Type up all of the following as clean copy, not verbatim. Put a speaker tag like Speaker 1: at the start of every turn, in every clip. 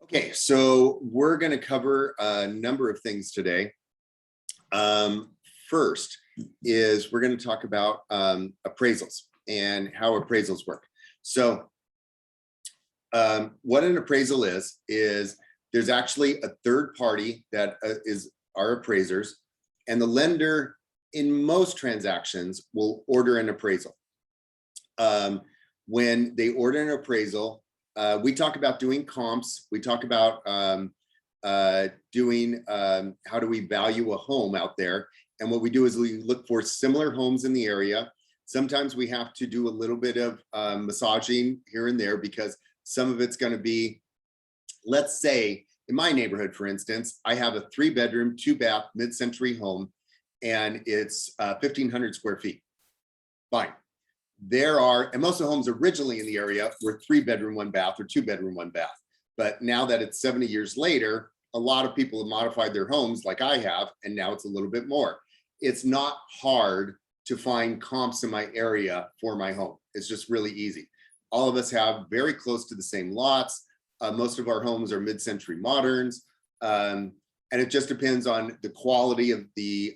Speaker 1: Okay, so we're going to cover a number of things today. First is we're going to talk about appraisals and how appraisals work. So what an appraisal is there's actually a third party that is our appraisers, and the lender in most transactions will order an appraisal. When they order an appraisal, we talk about doing comps. We talk about doing how do we value a home out there. And what we do is we look for similar homes in the area. Sometimes we have to do a little bit of massaging here and there because some of it's going to be, let's say, in my neighborhood, for instance, I have a 3-bedroom, 2-bath, mid-century home, and it's 1,500 square feet. Fine. And most of the homes originally in the area were 3-bedroom, 1-bath, or 2-bedroom, 1-bath. But now that it's 70 years later, a lot of people have modified their homes like I have, and now it's a little bit more. It's not hard to find comps in my area for my home. It's just really easy. All of us have very close to the same lots. Most of our homes are mid-century moderns. And it just depends on the quality of the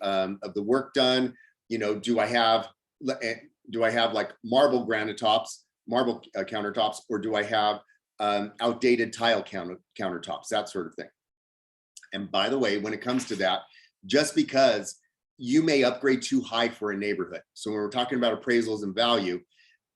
Speaker 1: work done. You know, do I have like marble countertops, or do I have outdated tile countertops, that sort of thing. And by the way, when it comes to that, just because you may upgrade too high for a neighborhood. So when we're talking about appraisals and value,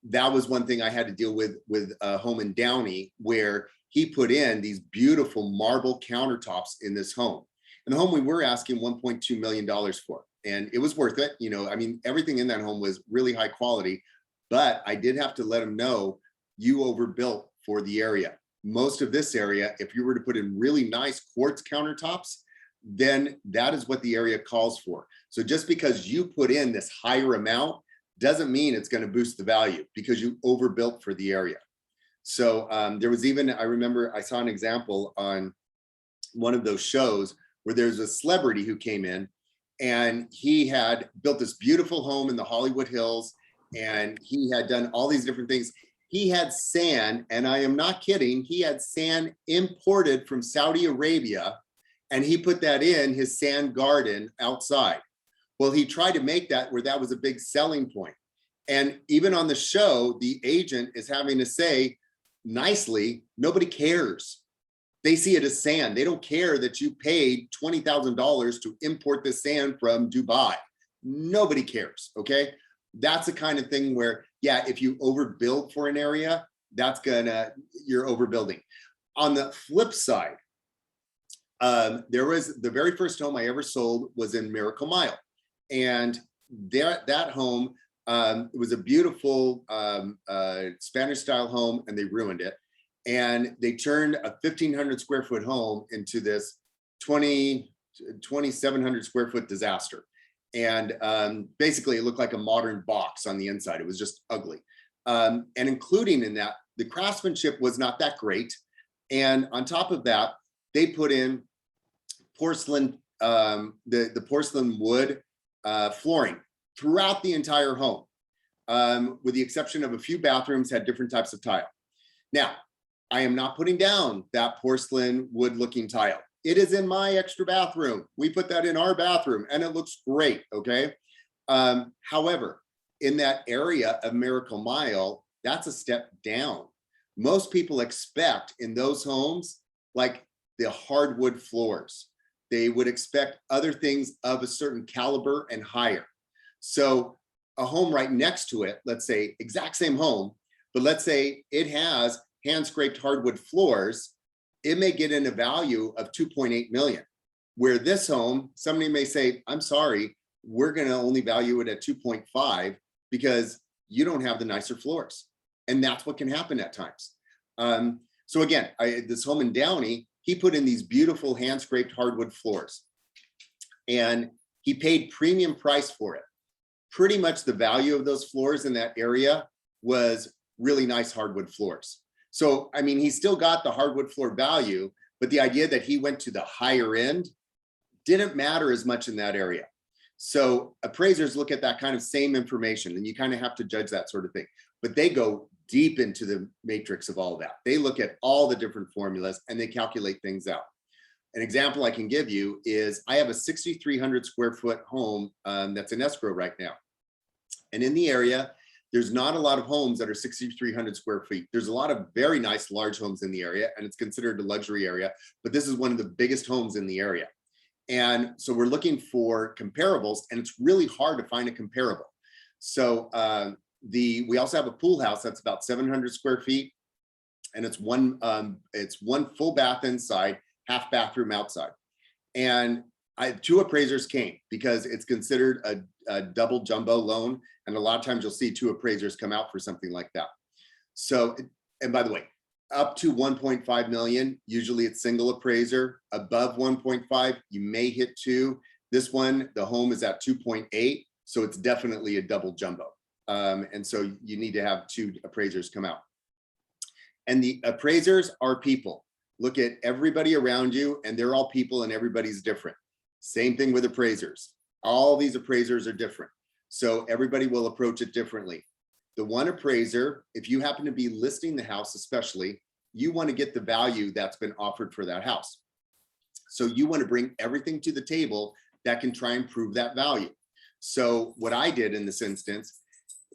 Speaker 1: that was one thing I had to deal with a home in Downey, where he put in these beautiful marble countertops in this home. And the home we were asking $1.2 million for. And it was worth it. You know, I mean, everything in that home was really high quality, but I did have to let him know you overbuilt for the area. Most of this area, if you were to put in really nice quartz countertops, then that is what the area calls for. So just because you put in this higher amount doesn't mean it's going to boost the value because you overbuilt for the area. So there was even, I remember I saw an example on one of those shows where there's a celebrity who came in, and he had built this beautiful home in the Hollywood Hills, and he had done all these different things. He had sand, and I am not kidding, he had sand imported from Saudi Arabia, and he put that in his sand garden outside. Well, he tried to make that where that was a big selling point. And even on the show, the agent is having to say nicely, nobody cares. They see it as sand. They don't care that you paid $20,000 to import this sand from Dubai. Nobody cares, okay? That's the kind of thing where, yeah, if you overbuild for an area, you're overbuilding. On the flip side, there was the very first home I ever sold was in Miracle Mile. And that home, it was a beautiful Spanish style home, and they ruined it. And they turned a 1,500 square foot home into this 2,700 square foot disaster. And basically it looked like a modern box on the inside. It was just ugly. And including in that, the craftsmanship was not that great. And on top of that, they put in porcelain, the porcelain wood flooring throughout the entire home, with the exception of a few bathrooms had different types of tile. Now, I am not putting down that porcelain wood looking tile. It is in my extra bathroom. We put that in our bathroom and it looks great, okay? However, in that area of Miracle Mile, that's a step down. Most people expect in those homes, like the hardwood floors. They would expect other things of a certain caliber and higher. So a home right next to it, let's say exact same home, but let's say it has hand scraped hardwood floors, it may get in a value of 2.8 million. Where this home, somebody may say, I'm sorry, we're going to only value it at 2.5 because you don't have the nicer floors. And that's what can happen at times. So again, this home in Downey, he put in these beautiful hand scraped hardwood floors, and he paid premium price for it. Pretty much the value of those floors in that area was really nice hardwood floors. So, I mean, he still got the hardwood floor value, but the idea that he went to the higher end didn't matter as much in that area. So appraisers look at that kind of same information, and you kind of have to judge that sort of thing. But they go deep into the matrix of all that. They look at all the different formulas and they calculate things out. An example I can give you is I have a 6,300 square foot home that's in escrow right now. And in the area, there's not a lot of homes that are 6,300 square feet. There's a lot of very nice large homes in the area, and it's considered a luxury area, but this is one of the biggest homes in the area. And so we're looking for comparables, and it's really hard to find a comparable. So we also have a pool house that's about 700 square feet, and it's one full bath inside, half bathroom outside. And two appraisers came because it's considered a double jumbo loan. And a lot of times you'll see two appraisers come out for something like that. So, and by the way, up to 1.5 million, usually it's single appraiser. Above 1.5, you may hit 2. This one, the home is at 2.8. So it's definitely a double jumbo. And so you need to have two appraisers come out. And the appraisers are people. Look at everybody around you, and they're all people, and everybody's different. Same thing with appraisers. All these appraisers are different. So everybody will approach it differently. The one appraiser, if you happen to be listing the house, especially, you want to get the value that's been offered for that house. So you want to bring everything to the table that can try and prove that value. So what I did in this instance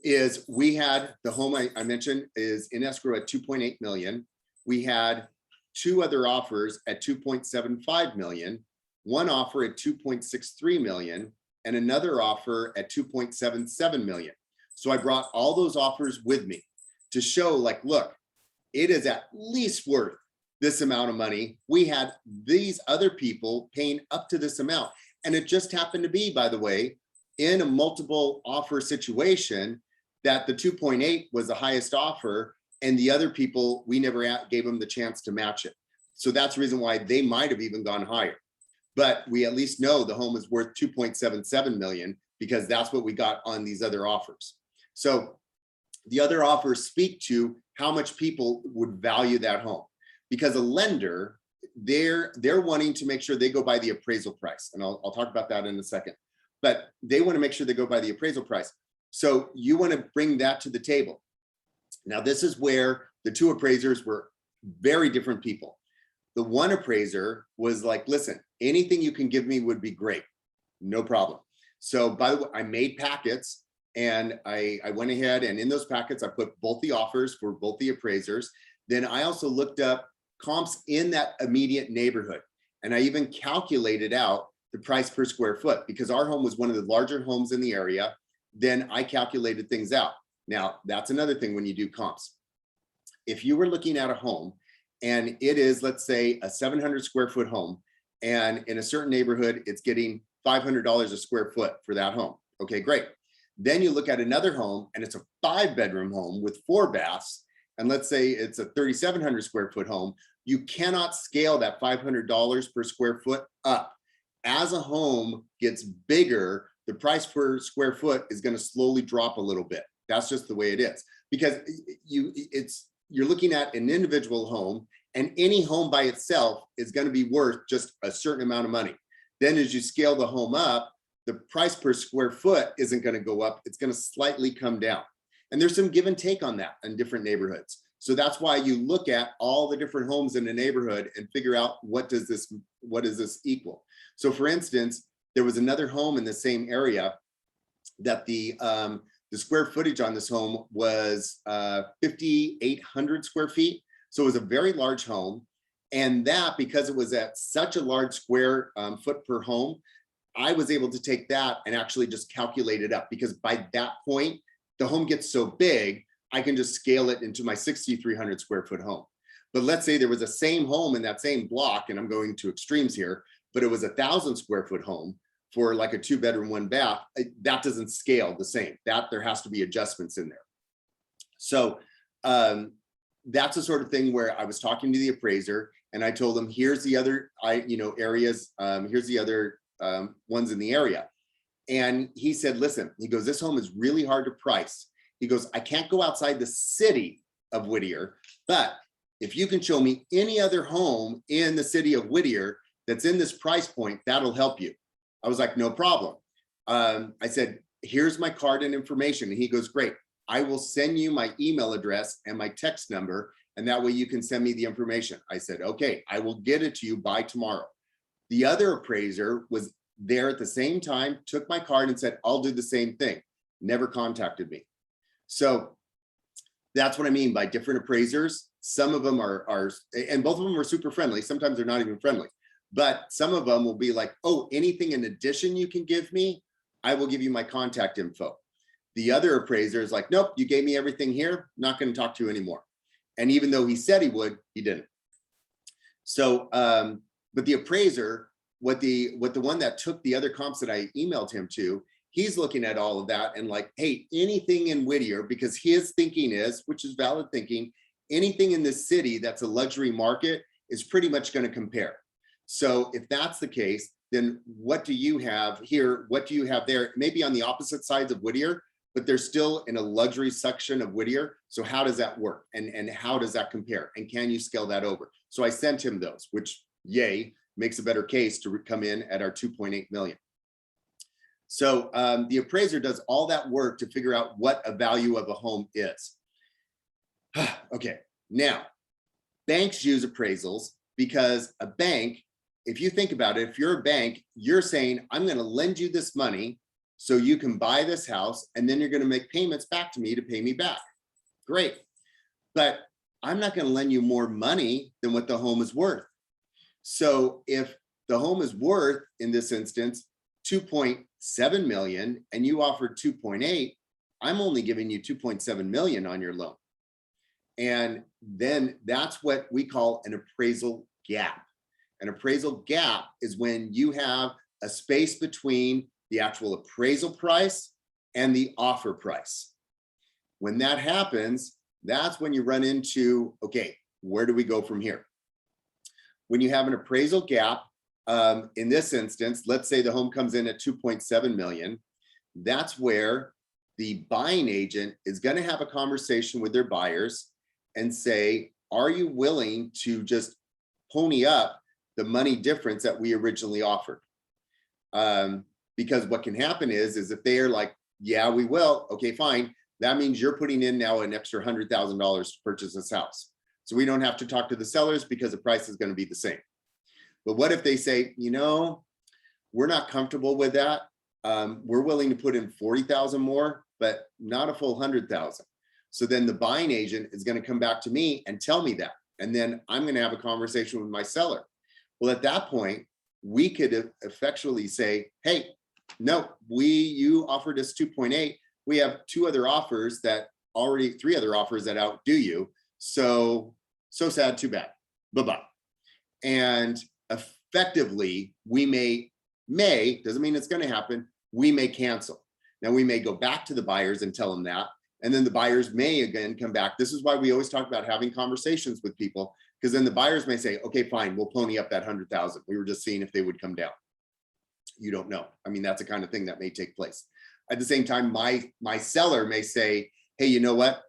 Speaker 1: is we had the home I mentioned is in escrow at 2.8 million. We had two other offers at 2.75 million, one offer at 2.63 million, and another offer at 2.77 million. So I brought all those offers with me to show, like, look, it is at least worth this amount of money. We had these other people paying up to this amount. And it just happened to be, by the way, in a multiple offer situation that the 2.8 was the highest offer, and the other people, we never gave them the chance to match it. So that's the reason why they might have even gone higher. But we at least know the home is worth 2.77 million because that's what we got on these other offers. So the other offers speak to how much people would value that home, because a lender, they're wanting to make sure they go by the appraisal price. And I'll talk about that in a second, but they want to make sure they go by the appraisal price. So you want to bring that to the table. Now, this is where the two appraisers were very different people. The one appraiser was like, listen, anything you can give me would be great. No problem. So by the way, I made packets, and I went ahead, and in those packets, I put both the offers for both the appraisers. Then I also looked up comps in that immediate neighborhood. And I even calculated out the price per square foot because our home was one of the larger homes in the area. Then I calculated things out. Now, that's another thing when you do comps. If you were looking at a home and it is, let's say, a 700 square foot home, and in a certain neighborhood, it's getting $500 a square foot for that home. Okay, great. Then you look at another home and it's a 5-bedroom home with 4 baths. And let's say it's a 3,700 square foot home. You cannot scale that $500 per square foot up. As a home gets bigger, the price per square foot is going to slowly drop a little bit. That's just the way it is, because you're looking at an individual home, and any home by itself is going to be worth just a certain amount of money. Then as you scale the home up, the price per square foot isn't going to go up. It's going to slightly come down. And there's some give and take on that in different neighborhoods. So that's why you look at all the different homes in a neighborhood and figure out what does this equal. So for instance, there was another home in the same area that the square footage on this home was 5,800 square feet. So it was a very large home. And that, because it was at such a large square foot per home, I was able to take that and actually just calculate it up, because by that point, the home gets so big, I can just scale it into my 6,300 square foot home. But let's say there was a same home in that same block, and I'm going to extremes here, but it was a 1,000 square foot home for like a 2-bedroom, 1 bath. That doesn't scale the same. That there has to be adjustments in there. So that's the sort of thing where I was talking to the appraiser, and I told him, here's the other areas, here's the other ones in the area. And he said, listen, he goes, this home is really hard to price. He goes, I can't go outside the city of Whittier, but if you can show me any other home in the city of Whittier that's in this price point, that'll help you. I was like, no problem. I said, here's my card and information. And he goes, great. I will send you my email address and my text number, and that way you can send me the information. I said, okay, I will get it to you by tomorrow. The other appraiser was there at the same time, took my card and said, I'll do the same thing. Never contacted me. So that's what I mean by different appraisers. Some of them are, and both of them are super friendly. Sometimes they're not even friendly, but some of them will be like, oh, anything in addition you can give me, I will give you my contact info. The other appraiser is like, nope, you gave me everything here, not going to talk to you anymore. And even though he said he would, he didn't. So, but the appraiser, what the one that took the other comps that I emailed him to, he's looking at all of that and like, hey, anything in Whittier, because his thinking is, which is valid thinking, anything in this city that's a luxury market is pretty much going to compare. So if that's the case, then what do you have here? What do you have there? Maybe on the opposite sides of Whittier, but they're still in a luxury section of Whittier. So how does that work? And how does that compare? And can you scale that over? So I sent him those, which yay, makes a better case to come in at our 2.8 million. So the appraiser does all that work to figure out what a value of a home is. Okay, now banks use appraisals because a bank, if you think about it, if you're a bank, you're saying, I'm going to lend you this money so you can buy this house, and then you're going to make payments back to me to pay me back. Great. But I'm not going to lend you more money than what the home is worth. So if the home is worth, in this instance, 2.7 million and you offered 2.8, I'm only giving you 2.7 million on your loan. And then that's what we call an appraisal gap. An appraisal gap is when you have a space between the actual appraisal price and the offer price. When that happens, that's when you run into, okay, where do we go from here? When you have an appraisal gap, in this instance, let's say the home comes in at 2.7 million, that's where the buying agent is going to have a conversation with their buyers and say, are you willing to just pony up the money difference that we originally offered? Because what can happen is if they are like, yeah, we will, okay, fine. That means you're putting in now an extra $100,000 to purchase this house. So we don't have to talk to the sellers because the price is going to be the same. But what if they say, you know, we're not comfortable with that. We're willing to put in 40,000 more, but not a full 100,000. So then the buying agent is going to come back to me and tell me that. And then I'm going to have a conversation with my seller. Well, at that point, we could effectually say, hey, no, you offered us 2.8. We have three other offers that outdo you. So sad, too bad. Bye-bye. And effectively, we may, doesn't mean it's going to happen, we may cancel. Now, we may go back to the buyers and tell them that, and then the buyers may again come back. This is why we always talk about having conversations with people, because then the buyers may say, okay, fine, we'll pony up that 100,000. We were just seeing if they would come down. You don't know. I mean, that's the kind of thing that may take place. At the same time, my seller may say, hey, you know what?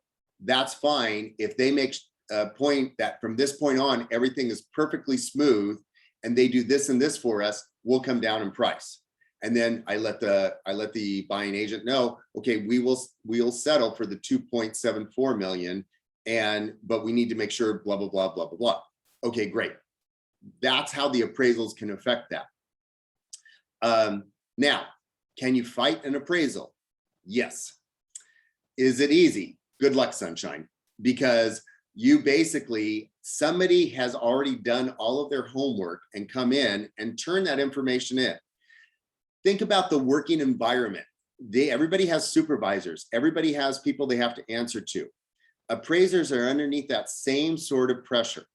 Speaker 1: That's fine. If they make a point that from this point on, everything is perfectly smooth and they do this and this for us, we'll come down in price. And then I let the buying agent know, okay, we'll settle for the 2.74 million, but we need to make sure blah, blah, blah, blah, blah, blah. Okay, great. That's how the appraisals can affect that. Now, can you fight an appraisal? Yes. Is it easy? Good luck, sunshine, because you basically, somebody has already done all of their homework and come in and turn that information in. Think about the working environment. Everybody has supervisors. Everybody has people they have to answer to. Appraisers are underneath that same sort of pressure.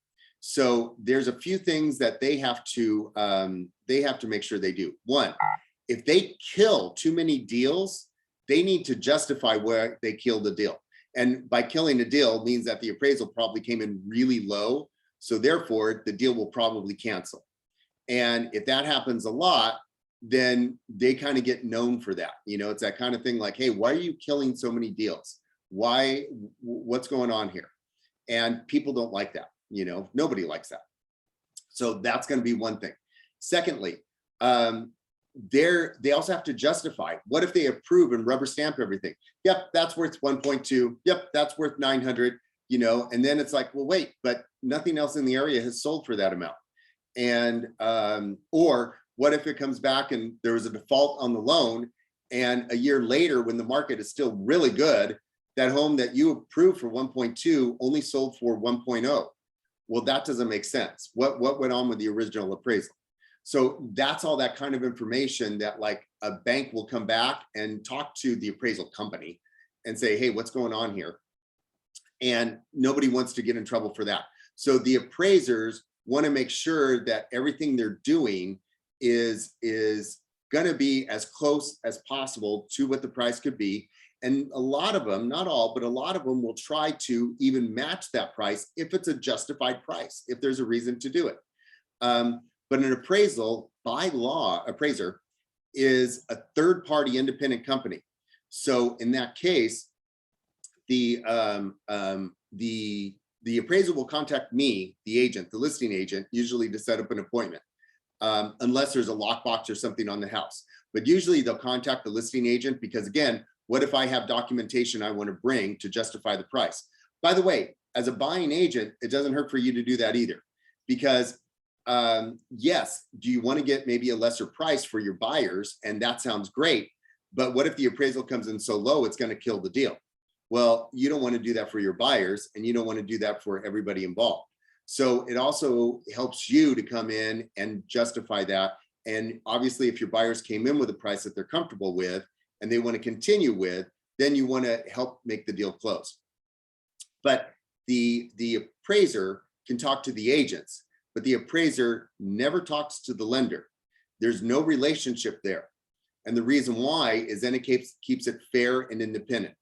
Speaker 1: So there's a few things that they have to make sure they do. One, if they kill too many deals, they need to justify where they killed the deal. And by killing a deal means that the appraisal probably came in really low. So therefore, the deal will probably cancel. And if that happens a lot, then they kind of get known for that. You know, it's that kind of thing like, hey, why are you killing so many deals? What's going on here? And people don't like that. You know, nobody likes that. So that's going to be one thing. Secondly, they also have to justify. What if they approve and rubber stamp everything? Yep, that's worth 1.2. Yep, that's worth 900, you know, and then it's like, well, wait, but nothing else in the area has sold for that amount. And, or what if it comes back and there was a default on the loan, and a year later, when the market is still really good, that home that you approved for 1.2 only sold for 1.0. Well, that doesn't make sense. What went on with the original appraisal? So that's all that kind of information that like a bank will come back and talk to the appraisal company and say, hey, what's going on here? And nobody wants to get in trouble for that. So the appraisers want to make sure that everything they're doing is going to be as close as possible to what the price could be. And a lot of them, not all, but a lot of them will try to even match that price if it's a justified price, if there's a reason to do it. But an appraisal, by law, appraiser is a third-party independent company. So in that case, the appraiser will contact me, the agent, the listing agent, usually to set up an appointment, unless there's a lockbox or something on the house. But usually they'll contact the listing agent because, again, what if I have documentation I want to bring to justify the price? By the way, as a buying agent, it doesn't hurt for you to do that either, because yes, do you want to get maybe a lesser price for your buyers? And that sounds great. But what if the appraisal comes in so low, it's going to kill the deal? Well, you don't want to do that for your buyers, and you don't want to do that for everybody involved. So it also helps you to come in and justify that. And obviously, if your buyers came in with a price that they're comfortable with and they want to continue with, then you want to help make the deal close. But the appraiser can talk to the agents, but the appraiser never talks to the lender. There's no relationship there. And the reason why is then it keeps it fair and independent.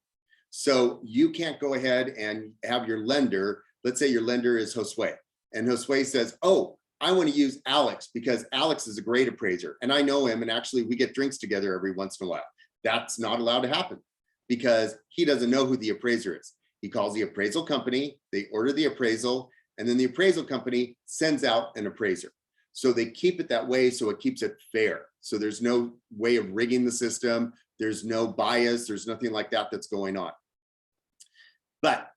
Speaker 1: So you can't go ahead and have your lender, let's say your lender is Josue, and Josue says, oh, I want to use Alex because Alex is a great appraiser and I know him, and actually we get drinks together every once in a while. That's not allowed to happen because he doesn't know who the appraiser is. He calls the appraisal company, they order the appraisal, and then the appraisal company sends out an appraiser. So they keep it that way so it keeps it fair. So there's no way of rigging the system. There's no bias. There's nothing like that that's going on. But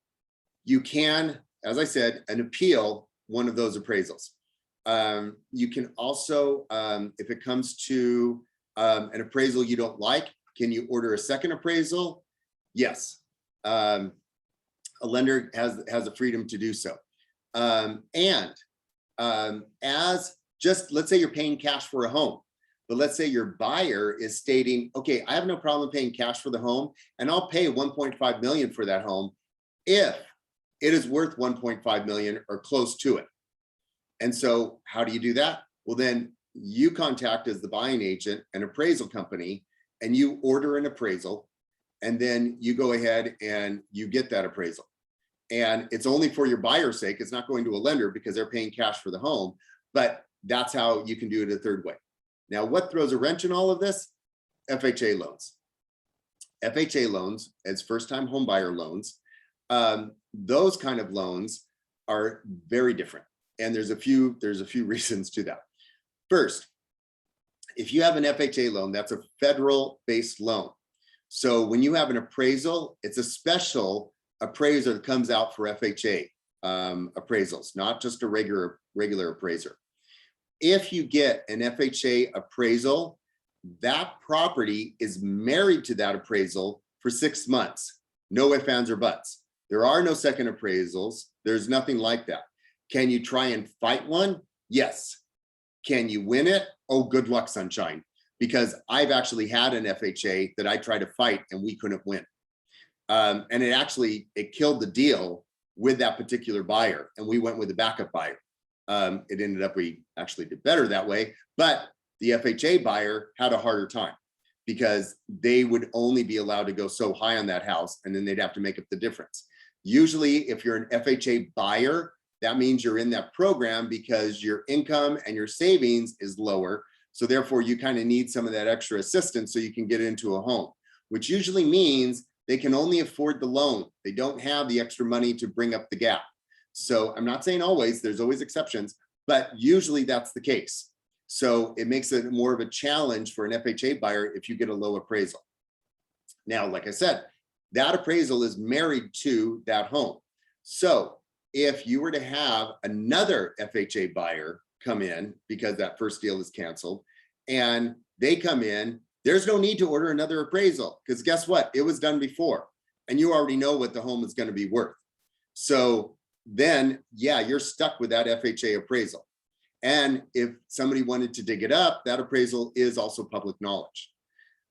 Speaker 1: you can, as I said, appeal one of those appraisals. You can also, if it comes to an appraisal you don't like, can you order a second appraisal? Yes. A lender has the freedom to do so. As just, let's say you're paying cash for a home, but let's say your buyer is stating, okay, I have no problem paying cash for the home and I'll pay 1.5 million for that home if it is worth 1.5 million or close to it. And so how do you do that? Well, then you contact, as the buying agent, an appraisal company, and you order an appraisal, and then you go ahead and you get that appraisal. And it's only for your buyer's sake. It's not going to a lender because they're paying cash for the home, but that's how you can do it a third way. Now, what throws a wrench in all of this? FHA loans. FHA loans, as first-time home buyer loans, those kind of loans are very different. And there's a few reasons to that. First, if you have an FHA loan, that's a federal-based loan. So when you have an appraisal, it's a special appraiser that comes out for FHA appraisals, not just a regular appraiser. If you get an FHA appraisal, that property is married to that appraisal for 6 months. No ifs, ands, or buts. There are no second appraisals. There's nothing like that. Can you try and fight one? Yes. Can you win it? Oh, good luck, sunshine. Because I've actually had an FHA that I tried to fight and we couldn't win. And it killed the deal with that particular buyer. And we went with the backup buyer. It ended up, we actually did better that way, but the FHA buyer had a harder time because they would only be allowed to go so high on that house, and then they'd have to make up the difference. Usually, if you're an FHA buyer, that means you're in that program because your income and your savings is lower. So therefore, you kind of need some of that extra assistance so you can get into a home, which usually means they can only afford the loan. They don't have the extra money to bring up the gap. So I'm not saying always, there's always exceptions, but usually that's the case. So it makes it more of a challenge for an FHA buyer if you get a low appraisal. Now, like I said, that appraisal is married to that home. So if you were to have another FHA buyer come in because that first deal is canceled and they come in, there's no need to order another appraisal because guess what? It was done before and you already know what the home is going to be worth. So then, yeah, you're stuck with that FHA appraisal. And if somebody wanted to dig it up, that appraisal is also public knowledge.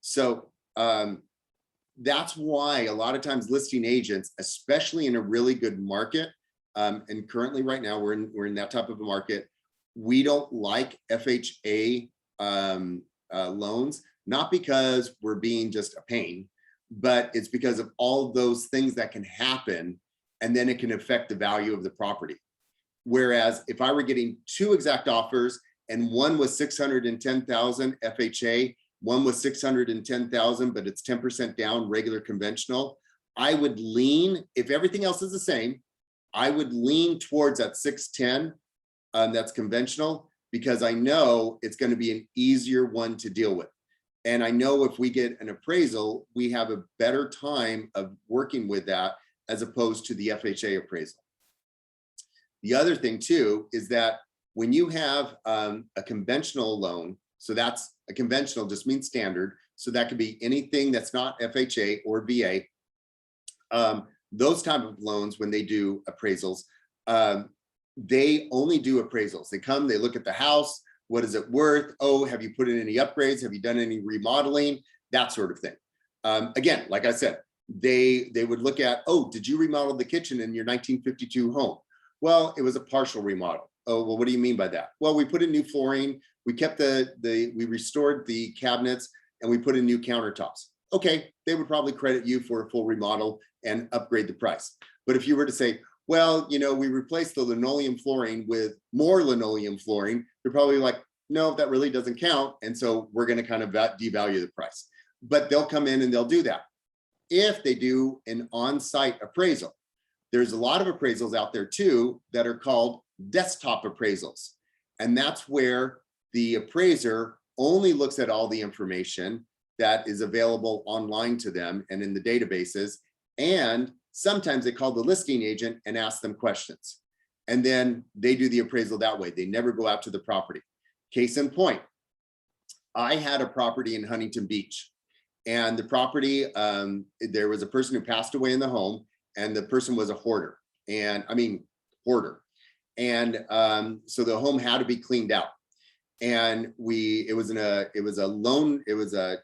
Speaker 1: So that's why a lot of times listing agents, especially in a really good market, and currently right now we're in that type of a market, we don't like FHA loans, not because we're being just a pain, but it's because of all those things that can happen, and then it can affect the value of the property. Whereas if I were getting two exact offers and one was 610,000 FHA, one was 610,000, but it's 10% down regular conventional, I would lean, if everything else is the same, I would lean towards that 610 that's conventional, because I know it's going to be an easier one to deal with. And I know if we get an appraisal, we have a better time of working with that as opposed to the FHA appraisal. The other thing too is that when you have a conventional loan, so that's a conventional just means standard, so that could be anything that's not FHA or VA. Those type of loans, when they do appraisals, they only do appraisals. They come, they look at the house, what is it worth? Oh, have you put in any upgrades? Have you done any remodeling? That sort of thing. Again, like I said, they would look at, oh, did you remodel the kitchen in your 1952 home? Well, it was a partial remodel. Oh, well, what do you mean by that? Well, we put in new flooring, we kept we restored the cabinets, and we put in new countertops. Okay, they would probably credit you for a full remodel and upgrade the price. But if you were to say, well, you know, we replaced the linoleum flooring with more linoleum flooring, they're probably like, no, that really doesn't count. And so we're going to kind of devalue the price. But they'll come in and they'll do that. If they do an on-site appraisal, there's a lot of appraisals out there too that are called desktop appraisals. And that's where the appraiser only looks at all the information that is available online to them and in the databases. And sometimes they call the listing agent and ask them questions. And then they do the appraisal that way. They never go out to the property. Case in point, I had a property in Huntington Beach, and the property, there was a person who passed away in the home, and the person was a hoarder. And I mean, hoarder. And so the home had to be cleaned out. And it was a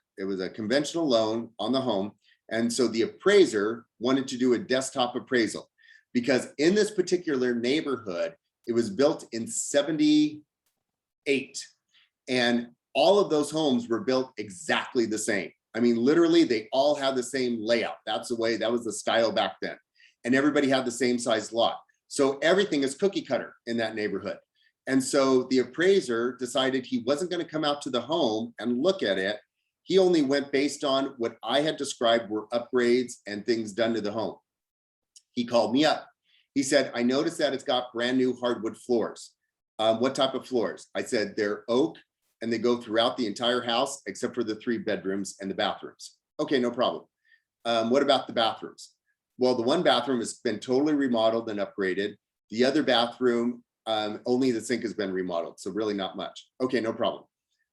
Speaker 1: conventional loan on the home. And so the appraiser wanted to do a desktop appraisal because in this particular neighborhood, it was built in 78. And all of those homes were built exactly the same. I mean, literally, they all had the same layout. That's the way, that was the style back then. And everybody had the same size lot. So everything is cookie cutter in that neighborhood. And so the appraiser decided he wasn't going to come out to the home and look at it. He only went based on what I had described were upgrades and things done to the home. He called me up. He said, I noticed that it's got brand new hardwood floors. What type of floors? I said, they're oak and they go throughout the entire house except for the 3 bedrooms and the bathrooms. Okay, no problem. What about the bathrooms? Well, the one bathroom has been totally remodeled and upgraded. The other bathroom, only the sink has been remodeled, so really not much. Okay, no problem.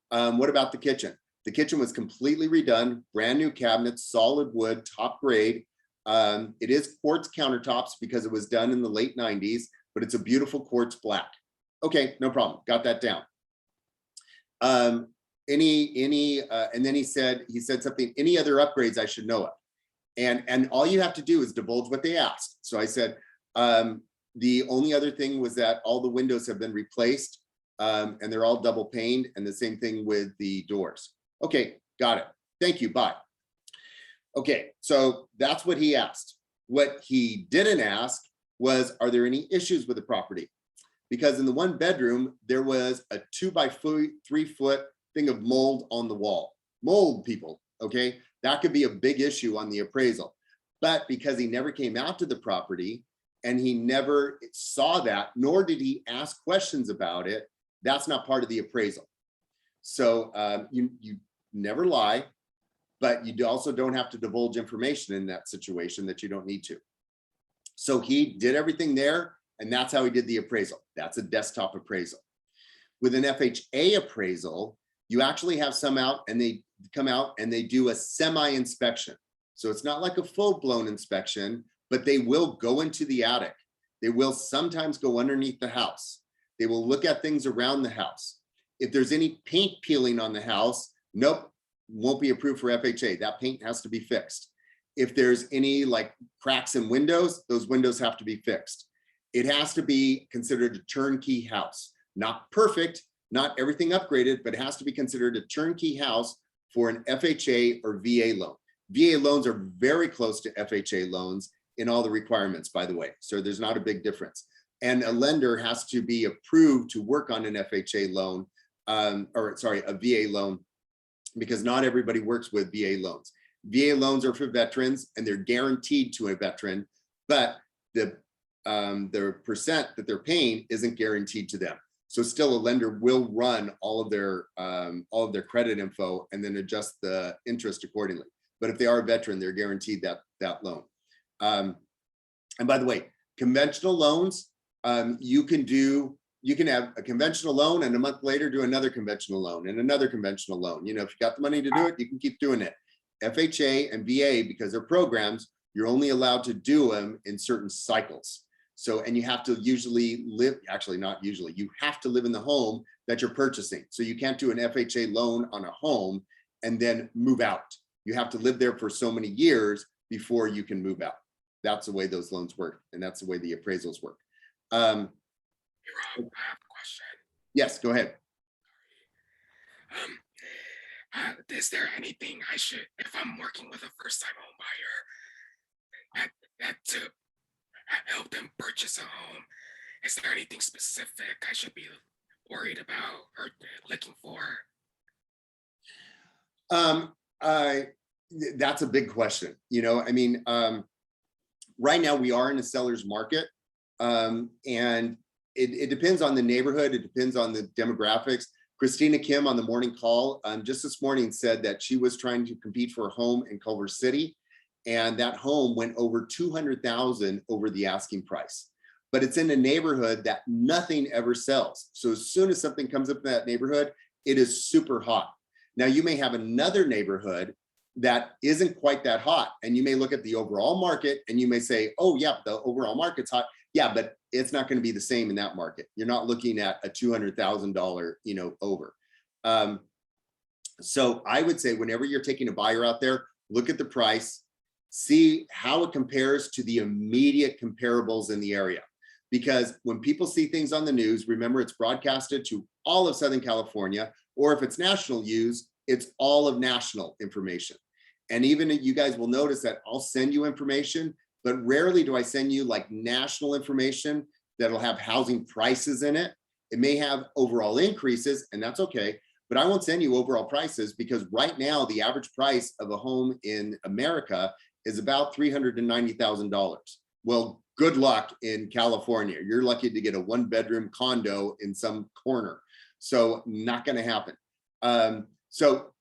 Speaker 1: What about the kitchen? The kitchen was completely redone, brand new cabinets, solid wood, top grade. It is quartz countertops because it was done in the late 90s, but it's a beautiful quartz black. Okay, no problem, got that down. And then he said something, any other upgrades I should know of? And all you have to do is divulge what they asked. So I said, the only other thing was that all the windows have been replaced and they're all double paned, and the same thing with the doors. Okay, got it. Thank you, bye. Okay, so that's what he asked. What he didn't ask was, are there any issues with the property? Because in the 1 bedroom, there was a 2 by 3 foot thing of mold on the wall. Mold, people, okay? That could be a big issue on the appraisal. But because he never came out to the property and he never saw that, nor did he ask questions about it, that's not part of the appraisal. So you never lie, but you also don't have to divulge information in that situation that you don't need to. So he did everything there, and that's how he did the appraisal. That's a desktop appraisal. With an FHA appraisal, you actually have some out and they come out and they do a semi-inspection. So it's not like a full-blown inspection, but they will go into the attic. They will sometimes go underneath the house. They will look at things around the house. If there's any paint peeling on the house, nope, won't be approved for FHA. That paint has to be fixed. If there's any like cracks in windows, those windows have to be fixed. It has to be considered a turnkey house. Not perfect, not everything upgraded, but it has to be considered a turnkey house for an FHA or VA loan. VA loans are very close to FHA loans in all the requirements, by the way. So there's not a big difference. And a lender has to be approved to work on an FHA loan, a VA loan, because not everybody works with VA loans. VA loans are for veterans and they're guaranteed to a veteran, but the percent that they're paying isn't guaranteed to them. So still a lender will run all of their credit info and then adjust the interest accordingly. But if they are a veteran, they're guaranteed that loan. And by the way, conventional loans, you can have a conventional loan and a month later do another conventional loan and another conventional loan. You know, if you got the money to do it, you can keep doing it. FHA and VA, because they're programs, you're only allowed to do them in certain cycles. So, and you have to usually live, actually not usually, you have to live in the home that you're purchasing. So you can't do an FHA loan on a home and then move out. You have to live there for so many years before you can move out. That's the way those loans work. And that's the way the appraisals work.
Speaker 2: Hey, Rob, I have a question.
Speaker 1: Yes, go ahead.
Speaker 2: Is there anything I should, if I'm working with a first-time home buyer, to help them purchase a home? Is there anything specific I should be worried about or looking for?
Speaker 1: That's a big question. You know, I mean, right now we are in a seller's market, and it depends on the neighborhood. It depends on the demographics. Christina Kim on the morning call just this morning said that she was trying to compete for a home in Culver City, and that home went over 200,000 over the asking price. But it's in a neighborhood that nothing ever sells. So as soon as something comes up in that neighborhood, it is super hot. Now you may have another neighborhood that isn't quite that hot, and you may look at the overall market and you may say, oh yeah, the overall market's hot. Yeah, but it's not going to be the same in that market. You're not looking at a $200,000, you know, over. So I would say whenever you're taking a buyer out there, look at the price, see how it compares to the immediate comparables in the area. Because when people see things on the news, remember it's broadcasted to all of Southern California, or if it's national news, it's all of national information. And even you guys will notice that I'll send you information, but rarely do I send you like national information that'll have housing prices in it. It may have overall increases, and that's okay, but I won't send you overall prices because right now the average price of a home in America is about $390,000. Well, good luck in California. You're lucky to get a one-bedroom condo in some corner. So not going to happen. So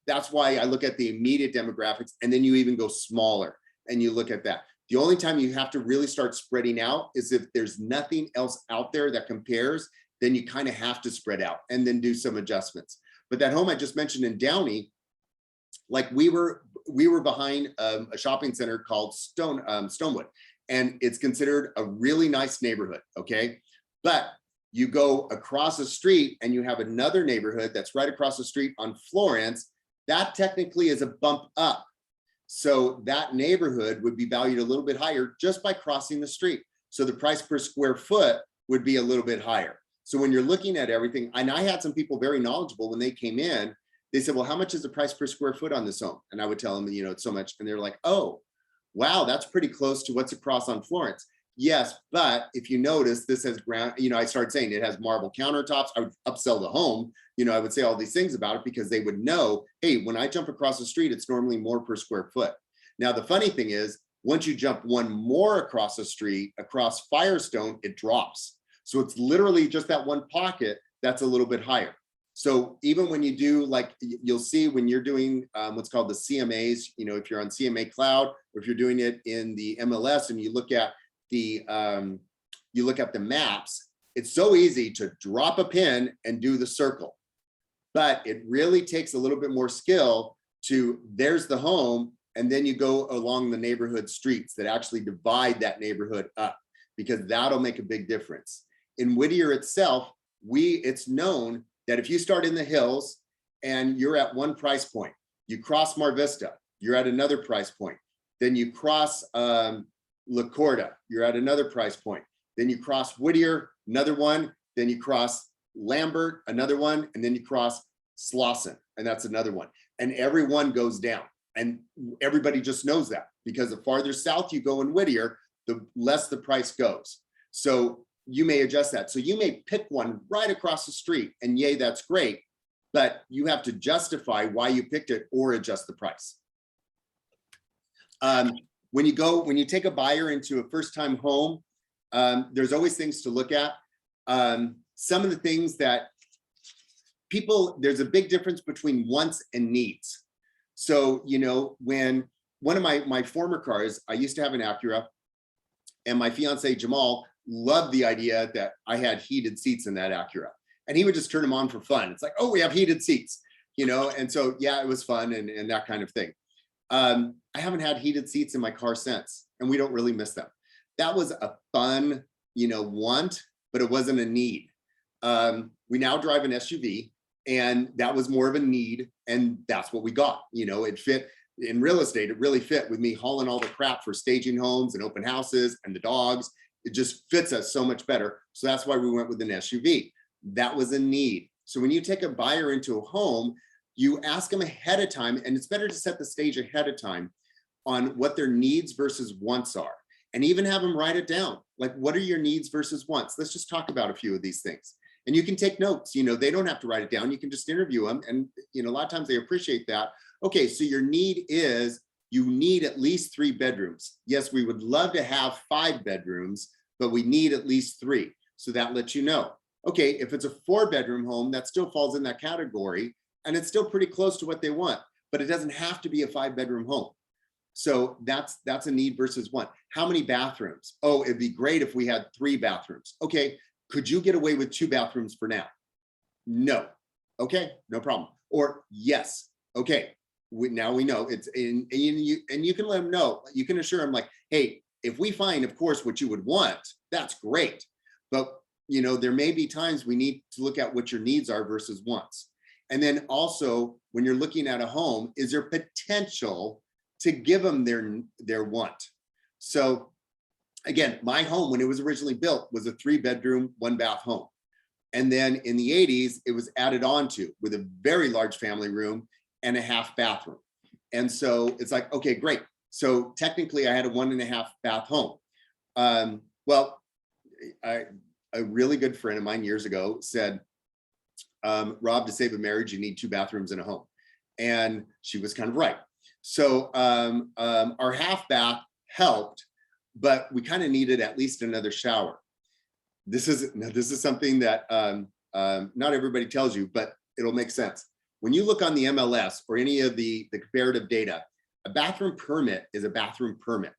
Speaker 1: that's why I look at the immediate demographics, and then you even go smaller and you look at that. The only time you have to really start spreading out is if there's nothing else out there that compares, then you kind of have to spread out and then do some adjustments. But that home I just mentioned in Downey, like we were behind a shopping center called Stonewood, and it's considered a really nice neighborhood, okay? But you go across the street and you have another neighborhood that's right across the street on Florence, that technically is a bump up. So that neighborhood would be valued a little bit higher just by crossing the street. So the price per square foot would be a little bit higher. So when you're looking at everything, and I had some people very knowledgeable when they came in, they said, well, how much is the price per square foot on this home? And I would tell them, you know, it's so much. And they're like, oh, wow, that's pretty close to what's across on Florence. Yes, but if you notice, this has ground, you know, I started saying it has marble countertops. I would upsell the home, you know, I would say all these things about it because they would know, hey, when I jump across the street, it's normally more per square foot. Now, the funny thing is, once you jump one more across the street, across Firestone, it drops. So it's literally just that one pocket that's a little bit higher. So even when you do, like, you'll see when you're doing what's called the CMAs, you know, if you're on CMA Cloud, or if you're doing it in the MLS and you look at the maps, it's so easy to drop a pin and do the circle. But it really takes a little bit more skill to, there's the home, and then you go along the neighborhood streets that actually divide that neighborhood up, because that'll make a big difference. In Whittier itself, it's known that if you start in the hills and you're at one price point, you cross Mar Vista, you're at another price point. Then you cross La Corda, you're at another price point. Then you cross Whittier, another one. Then you cross Lambert, another one. And then you cross Slauson, and that's another one. And every one goes down. And everybody just knows that, because the farther south you go in Whittier, the less the price goes. So you may adjust that. So you may pick one right across the street, and yay, that's great, but you have to justify why you picked it or adjust the price. When you take a buyer into a first-time home, there's always things to look at. Some of the things that there's a big difference between wants and needs. So, you know, when one of my former cars, I used to have an Acura, and my fiance Jamal loved the idea that I had heated seats in that Acura, and he would just turn them on for fun. It's like, oh, we have heated seats, you know? And so, yeah, it was fun and that kind of thing. I haven't had heated seats in my car since, and we don't really miss them. That was a fun, you know, want, but it wasn't a need. We now drive an SUV, and that was more of a need, and that's what we got. You know, it fit in real estate. It really fit with me hauling all the crap for staging homes and open houses and the dogs. It just fits us so much better. So that's why we went with an SUV. That was a need. So when you take a buyer into a home, you ask them ahead of time, and it's better to set the stage ahead of time on what their needs versus wants are, and even have them write it down. Like, what are your needs versus wants? Let's just talk about a few of these things. And you can take notes, you know, they don't have to write it down. You can just interview them. And, you know, a lot of times they appreciate that. Okay, so your need is, you need at least 3 bedrooms. Yes, we would love to have 5 bedrooms, but we need at least 3. So that lets you know. Okay, if it's a 4-bedroom home, that still falls in that category, and it's still pretty close to what they want, but it doesn't have to be a 5-bedroom home. So that's a need versus want. How many bathrooms? Oh, it'd be great if we had 3 bathrooms. Okay, could you get away with 2 bathrooms for now? No. Okay, no problem. Or yes. Okay, now we know it's in, and you can let them know. You can assure them, like, hey, if we find, of course, what you would want, that's great. But, you know, there may be times we need to look at what your needs are versus wants. And then also, when you're looking at a home, is there potential to give them their want? So again, my home, when it was originally built, was a 3-bedroom, 1-bath home. And then in the 80s, it was added on to with a very large family room and a half bathroom. And so it's like, okay, great. So technically I had a 1.5 bath home. Well, a really good friend of mine years ago said, Rob, to save a marriage, you need 2 bathrooms in a home. And she was kind of right. So our half bath helped, but we kind of needed at least another shower. This is something that not everybody tells you, but it'll make sense. When you look on the MLS or any of the comparative data, a bathroom permit is a bathroom permit.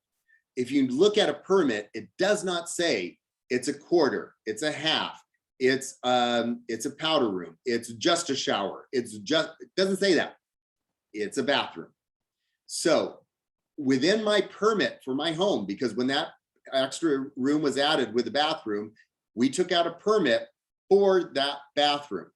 Speaker 1: If you look at a permit, it does not say it's a quarter, it's a half, it's a powder room, it's just a shower, it doesn't say that. It's a bathroom. So within my permit for my home, because when that extra room was added with the bathroom, we took out a permit for that bathroom,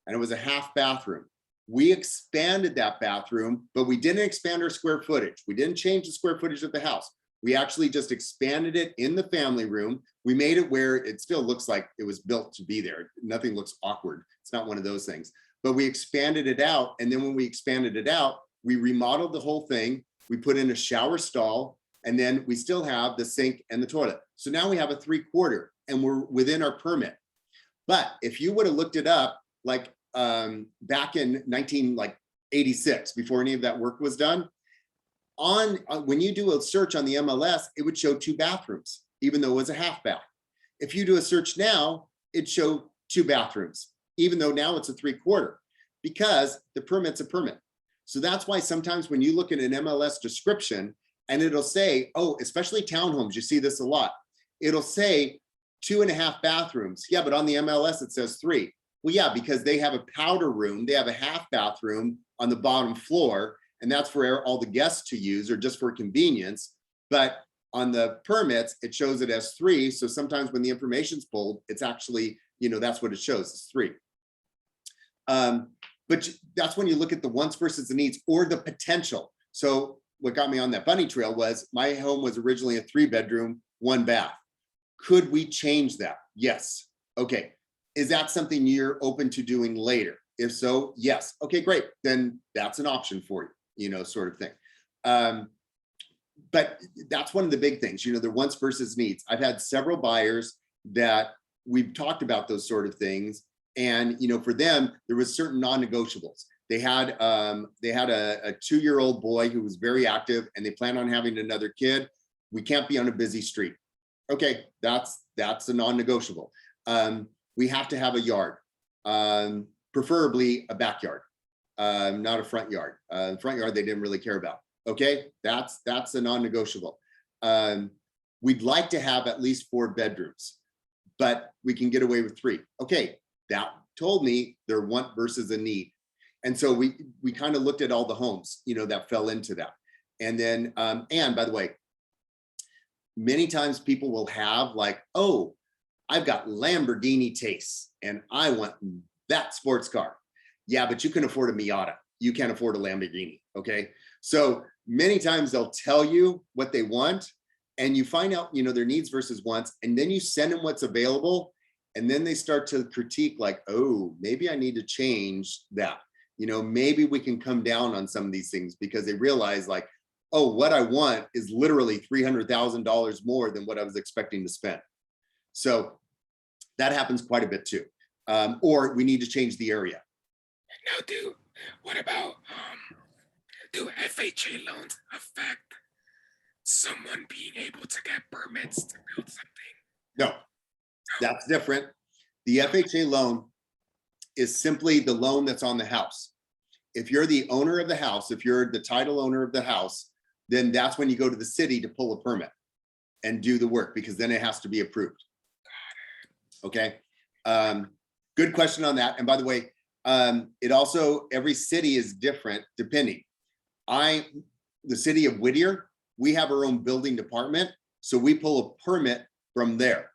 Speaker 1: and it was a half bathroom. We expanded that bathroom, but we didn't expand our square footage. We didn't change the square footage of the house. We actually just expanded it in the family room. We made it where it still looks like it was built to be there. Nothing looks awkward. It's not one of those things, but we expanded it out. And then when we expanded it out, we remodeled the whole thing. We put in a shower stall, and then we still have the sink and the toilet. So now we have a 3/4, and we're within our permit. But if you would have looked it up, like back in 1986, before any of that work was done, when you do a search on the MLS, it would show 2 bathrooms, even though it was a half bath. If you do a search now, it show 2 bathrooms. even though now it's a 3/4, because the permit's a permit. So that's why sometimes when you look at an MLS description and it'll say, oh, especially townhomes, you see this a lot. It'll say 2.5 bathrooms. Yeah, but on the MLS it says 3. Well, yeah, because they have a powder room, they have a half bathroom on the bottom floor, and that's for all the guests to use or just for convenience. But on the permits, it shows it as 3. So sometimes when the information's pulled, it's actually, that's what it shows, it's 3. But that's when you look at the wants versus the needs or the potential. So what got me on that bunny trail was my home was originally a 3-bedroom, 1 bath. Could we change that? Yes. Okay. Is that something you're open to doing later? If so, yes. Okay, great. Then that's an option for you, sort of thing. But that's one of the big things, the wants versus needs. I've had several buyers that we've talked about those sort of things. And, for them, there was certain non-negotiables. They had a 2-year-old boy who was very active and they plan on having another kid. We can't be on a busy street. Okay, that's a non-negotiable. We have to have a yard, preferably a backyard, not a front yard. Front yard, they didn't really care about. Okay, that's a non-negotiable. We'd like to have at least 4 bedrooms, but we can get away with 3. Okay, that told me their want versus a need. And so we kind of looked at all the homes, that fell into that. And then, and by the way, many times people will have like, oh, I've got Lamborghini tastes and I want that sports car. Yeah, but you can afford a Miata. You can't afford a Lamborghini. Okay. So many times they'll tell you what they want and you find out, their needs versus wants, and then you send them what's available. And then they start to critique like, oh, maybe I need to change that. Maybe we can come down on some of these things because they realize like, oh, what I want is literally $300,000 more than what I was expecting to spend. So that happens quite a bit too. Or we need to change the area.
Speaker 2: Now, what about do FHA loans affect someone being able to get permits to build something?
Speaker 1: No, that's different. The FHA loan is simply the loan that's on the house. If you're the owner of the house, if you're the title owner of the house, then that's when you go to the city to pull a permit and do the work, because then it has to be approved. Okay. Good question on that. And by the way, it also, every city is different depending. The city of Whittier, we have our own building department. So we pull a permit from there.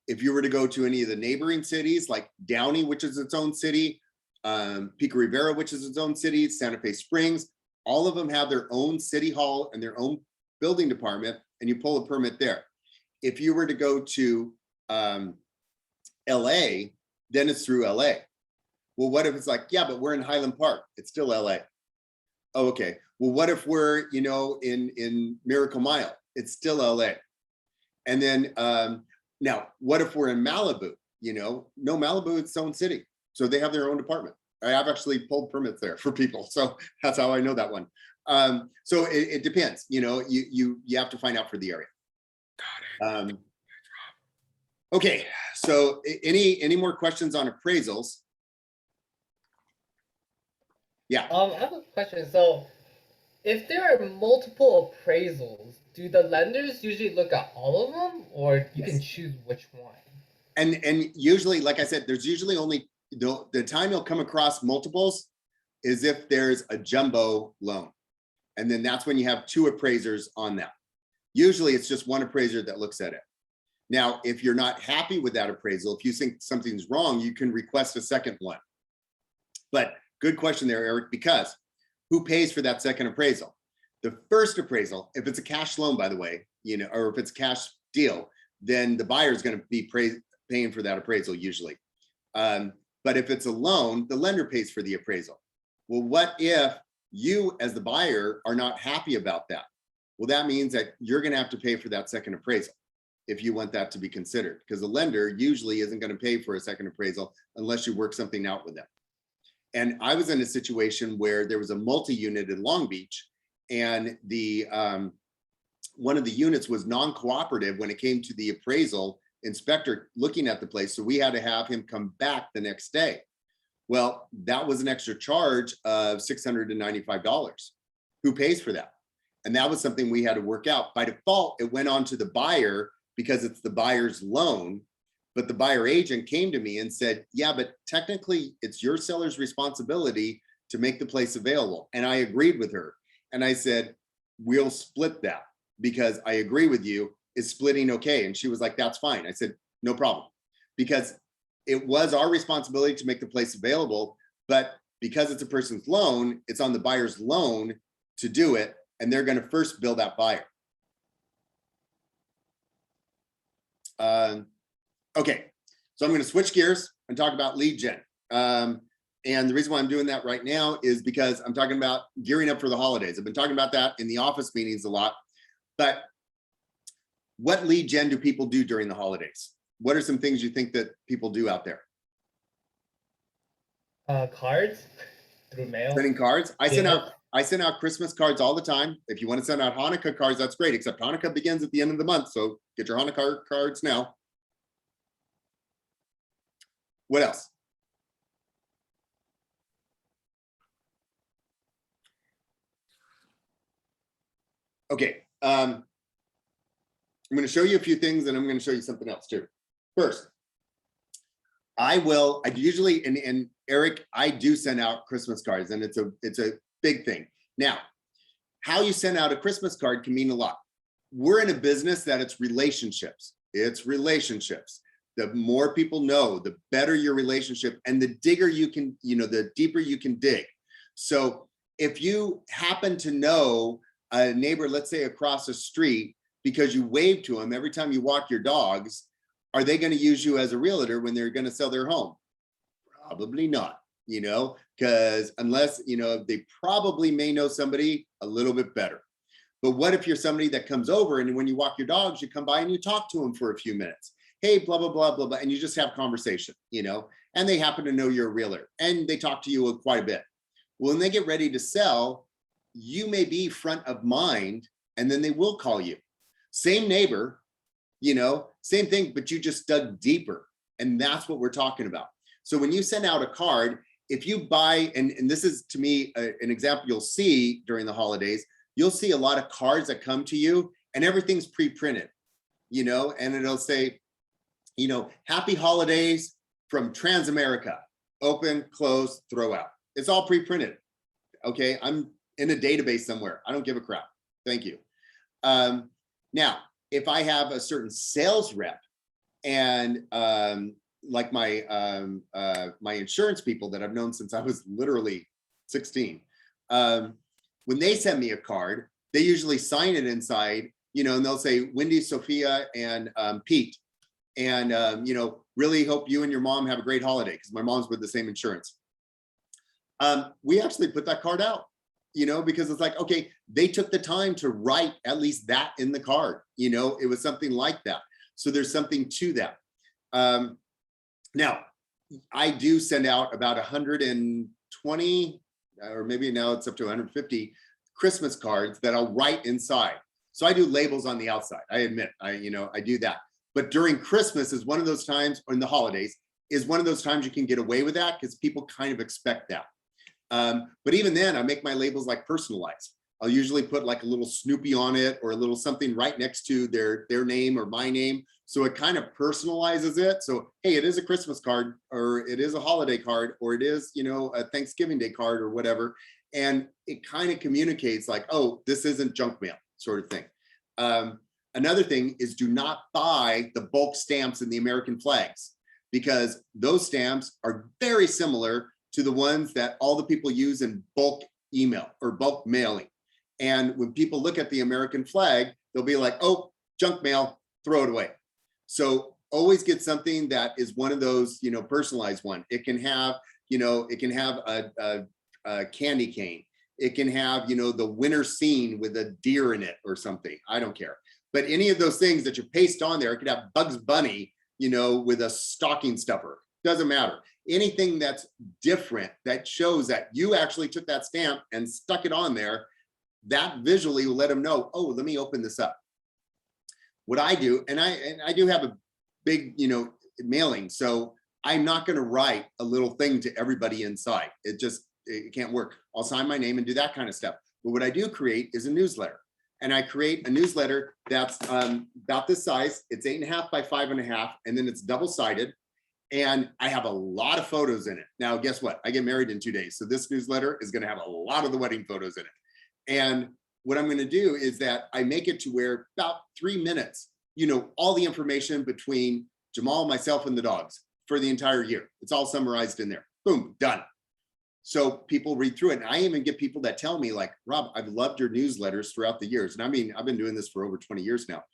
Speaker 1: If you were to go to any of the neighboring cities like Downey, which is its own city, Pico Rivera, which is its own city, Santa Fe Springs, all of them have their own city hall and their own building department, and you pull a permit there. If you were to go to LA, then it's through LA. Well, what if it's like, yeah, but we're in Highland Park, it's still LA. Oh, okay. Well, what if we're, in Miracle Mile, it's still LA. And then now, what if we're in Malibu? No, Malibu, it's its own city. So they have their own department. I've actually pulled permits there for people. So that's how I know that one. So it depends, you have to find out for the area.
Speaker 2: Got it.
Speaker 1: Okay, so any more questions on appraisals? Yeah.
Speaker 3: I have a question. So if there are multiple appraisals, do the lenders usually look at all of them, or you can choose which one?
Speaker 1: And usually, like I said, there's usually only the time you'll come across multiples is if there's a jumbo loan. And then that's when you have 2 appraisers on that. Usually it's just one appraiser that looks at it. Now, if you're not happy with that appraisal, if you think something's wrong, you can request a second one. But good question there, Eric, because who pays for that second appraisal? The first appraisal, if it's a cash loan, by the way, or if it's a cash deal, then the buyer is going to be paying for that appraisal usually. But if it's a loan, the lender pays for the appraisal. Well, what if you as the buyer are not happy about that? Well, that means that you're going to have to pay for that second appraisal if you want that to be considered, because the lender usually isn't going to pay for a second appraisal unless you work something out with them. And I was in a situation where there was a multi-unit in Long Beach, and the one of the units was non-cooperative when it came to the appraisal inspector looking at the place. So we had to have him come back the next day. Well, that was an extra charge of $695. Who pays for that? And that was something we had to work out. By default, it went on to the buyer because it's the buyer's loan. But the buyer agent came to me and said, yeah, but technically it's your seller's responsibility to make the place available. And I agreed with her. And I said, we'll split that because I agree with you. Is splitting okay? And she was like, that's fine. I said, no problem. Because it was our responsibility to make the place available, but because it's a person's loan, it's on the buyer's loan to do it. And they're going to first bill that buyer. Okay, so I'm going to switch gears and talk about lead gen. And the reason why I'm doing that right now is because I'm talking about gearing up for the holidays. I've been talking about that in the office meetings a lot, but what lead gen do people do during the holidays? What are some things you think that people do out there?
Speaker 3: Cards through mail.
Speaker 1: Sending cards. I send
Speaker 3: Yeah.
Speaker 1: out Christmas cards all the time. If you want to send out Hanukkah cards, that's great, except Hanukkah begins at the end of the month. So get your Hanukkah cards now. What else? Okay. I'm going to show you a few things and I'm going to show you something else too. First, I usually, and Eric, I do send out Christmas cards and it's a big thing. Now, how you send out a Christmas card can mean a lot. We're in a business that it's relationships. It's relationships. The more people know, the better your relationship and the digger you can, the deeper you can dig. So if you happen to know a neighbor, let's say across the street, because you wave to them every time you walk your dogs, are they going to use you as a realtor when they're going to sell their home? Probably not, because unless, they probably may know somebody a little bit better. But what if you're somebody that comes over and when you walk your dogs, you come by and you talk to them for a few minutes? Hey, blah, blah, blah, blah, blah. And you just have conversation, and they happen to know you're a realtor and they talk to you quite a bit. Well, when they get ready to sell, you may be front of mind and then they will call you. Same neighbor, same thing, but you just dug deeper. And that's what we're talking about. So when you send out a card, if you buy, and this is to me an example you'll see during the holidays, you'll see a lot of cards that come to you and everything's pre-printed, and it'll say, happy holidays from Transamerica, open, close, throw out. It's all pre-printed. Okay, I'm in a database somewhere. I don't give a crap. Thank you. Now, if I have a certain sales rep and like my my insurance people that I've known since I was literally 16, when they send me a card, they usually sign it inside, and they'll say Wendy, Sophia, and Pete. And, really hope you and your mom have a great holiday because my mom's with the same insurance. We actually put that card out, because it's like, okay, they took the time to write at least that in the card, it was something like that. So there's something to that. Now, I do send out about 120, or maybe now it's up to 150 Christmas cards that I'll write inside. So I do labels on the outside. I admit, I do that. But during Christmas is one of those times, or in the holidays, is one of those times you can get away with that because people kind of expect that. But even then, I make my labels like personalized. I'll usually put like a little Snoopy on it or a little something right next to their name or my name. So it kind of personalizes it. So, hey, it is a Christmas card, or it is a holiday card, or it is, a Thanksgiving Day card or whatever. And it kind of communicates like, oh, this isn't junk mail sort of thing. Another thing is do not buy the bulk stamps in the American flags, because those stamps are very similar to the ones that all the people use in bulk email or bulk mailing. And when people look at the American flag, they'll be like, oh, junk mail, throw it away. So always get something that is one of those, personalized one. It can have, it can have a candy cane. It can have, the winter scene with a deer in it or something. I don't care. But any of those things that you paste on there, it could have Bugs Bunny, with a stocking stuffer. Doesn't matter. Anything that's different that shows that you actually took that stamp and stuck it on there, that visually will let them know, oh, let me open this up. What I do, and I do have a big, mailing. So I'm not going to write a little thing to everybody inside. It can't work. I'll sign my name and do that kind of stuff. But what I do create is a newsletter. And I create a newsletter that's about this size. It's 8.5 by 5.5, and then it's double-sided. And I have a lot of photos in it. Now, guess what? I get married in 2 days. So this newsletter is going to have a lot of the wedding photos in it. And what I'm going to do is that I make it to where about 3 minutes, all the information between Jamal, myself, and the dogs for the entire year. It's all summarized in there. Boom, done. So people read through it. And I even get people that tell me like, Rob, I've loved your newsletters throughout the years. And I mean, I've been doing this for over 20 years now.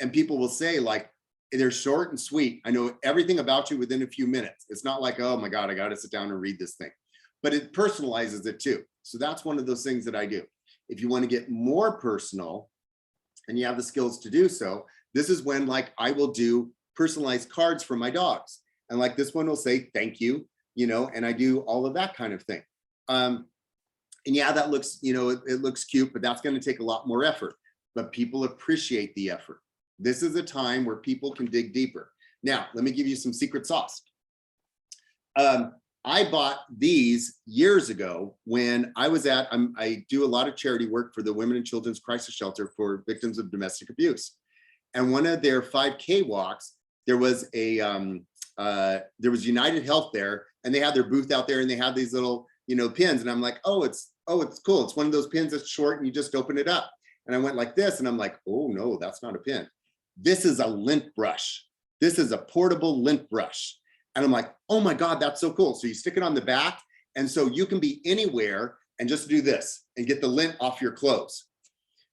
Speaker 1: And people will say like, they're short and sweet. I know everything about you within a few minutes. It's not like, oh my God, I got to sit down and read this thing, but it personalizes it too. So that's one of those things that I do. If you want to get more personal and you have the skills to do so, this is when like I will do personalized cards for my dogs. And like this one will say, thank you, and I do all of that kind of thing. And yeah, that looks, it looks cute, but that's going to take a lot more effort, but people appreciate the effort. This is a time where people can dig deeper. Now, let me give you some secret sauce. I bought these years ago when I was I do a lot of charity work for the Women and Children's Crisis Shelter for victims of domestic abuse. And one of their 5K walks, there was United Health there, and they had their booth out there, and they had these little, pins. And I'm like, oh, it's cool. It's one of those pins that's short, and you just open it up. And I went like this, and I'm like, oh no, that's not a pin. This is a lint brush. This is a portable lint brush. And I'm like, oh my God, that's so cool. So you stick it on the back. And so you can be anywhere and just do this and get the lint off your clothes.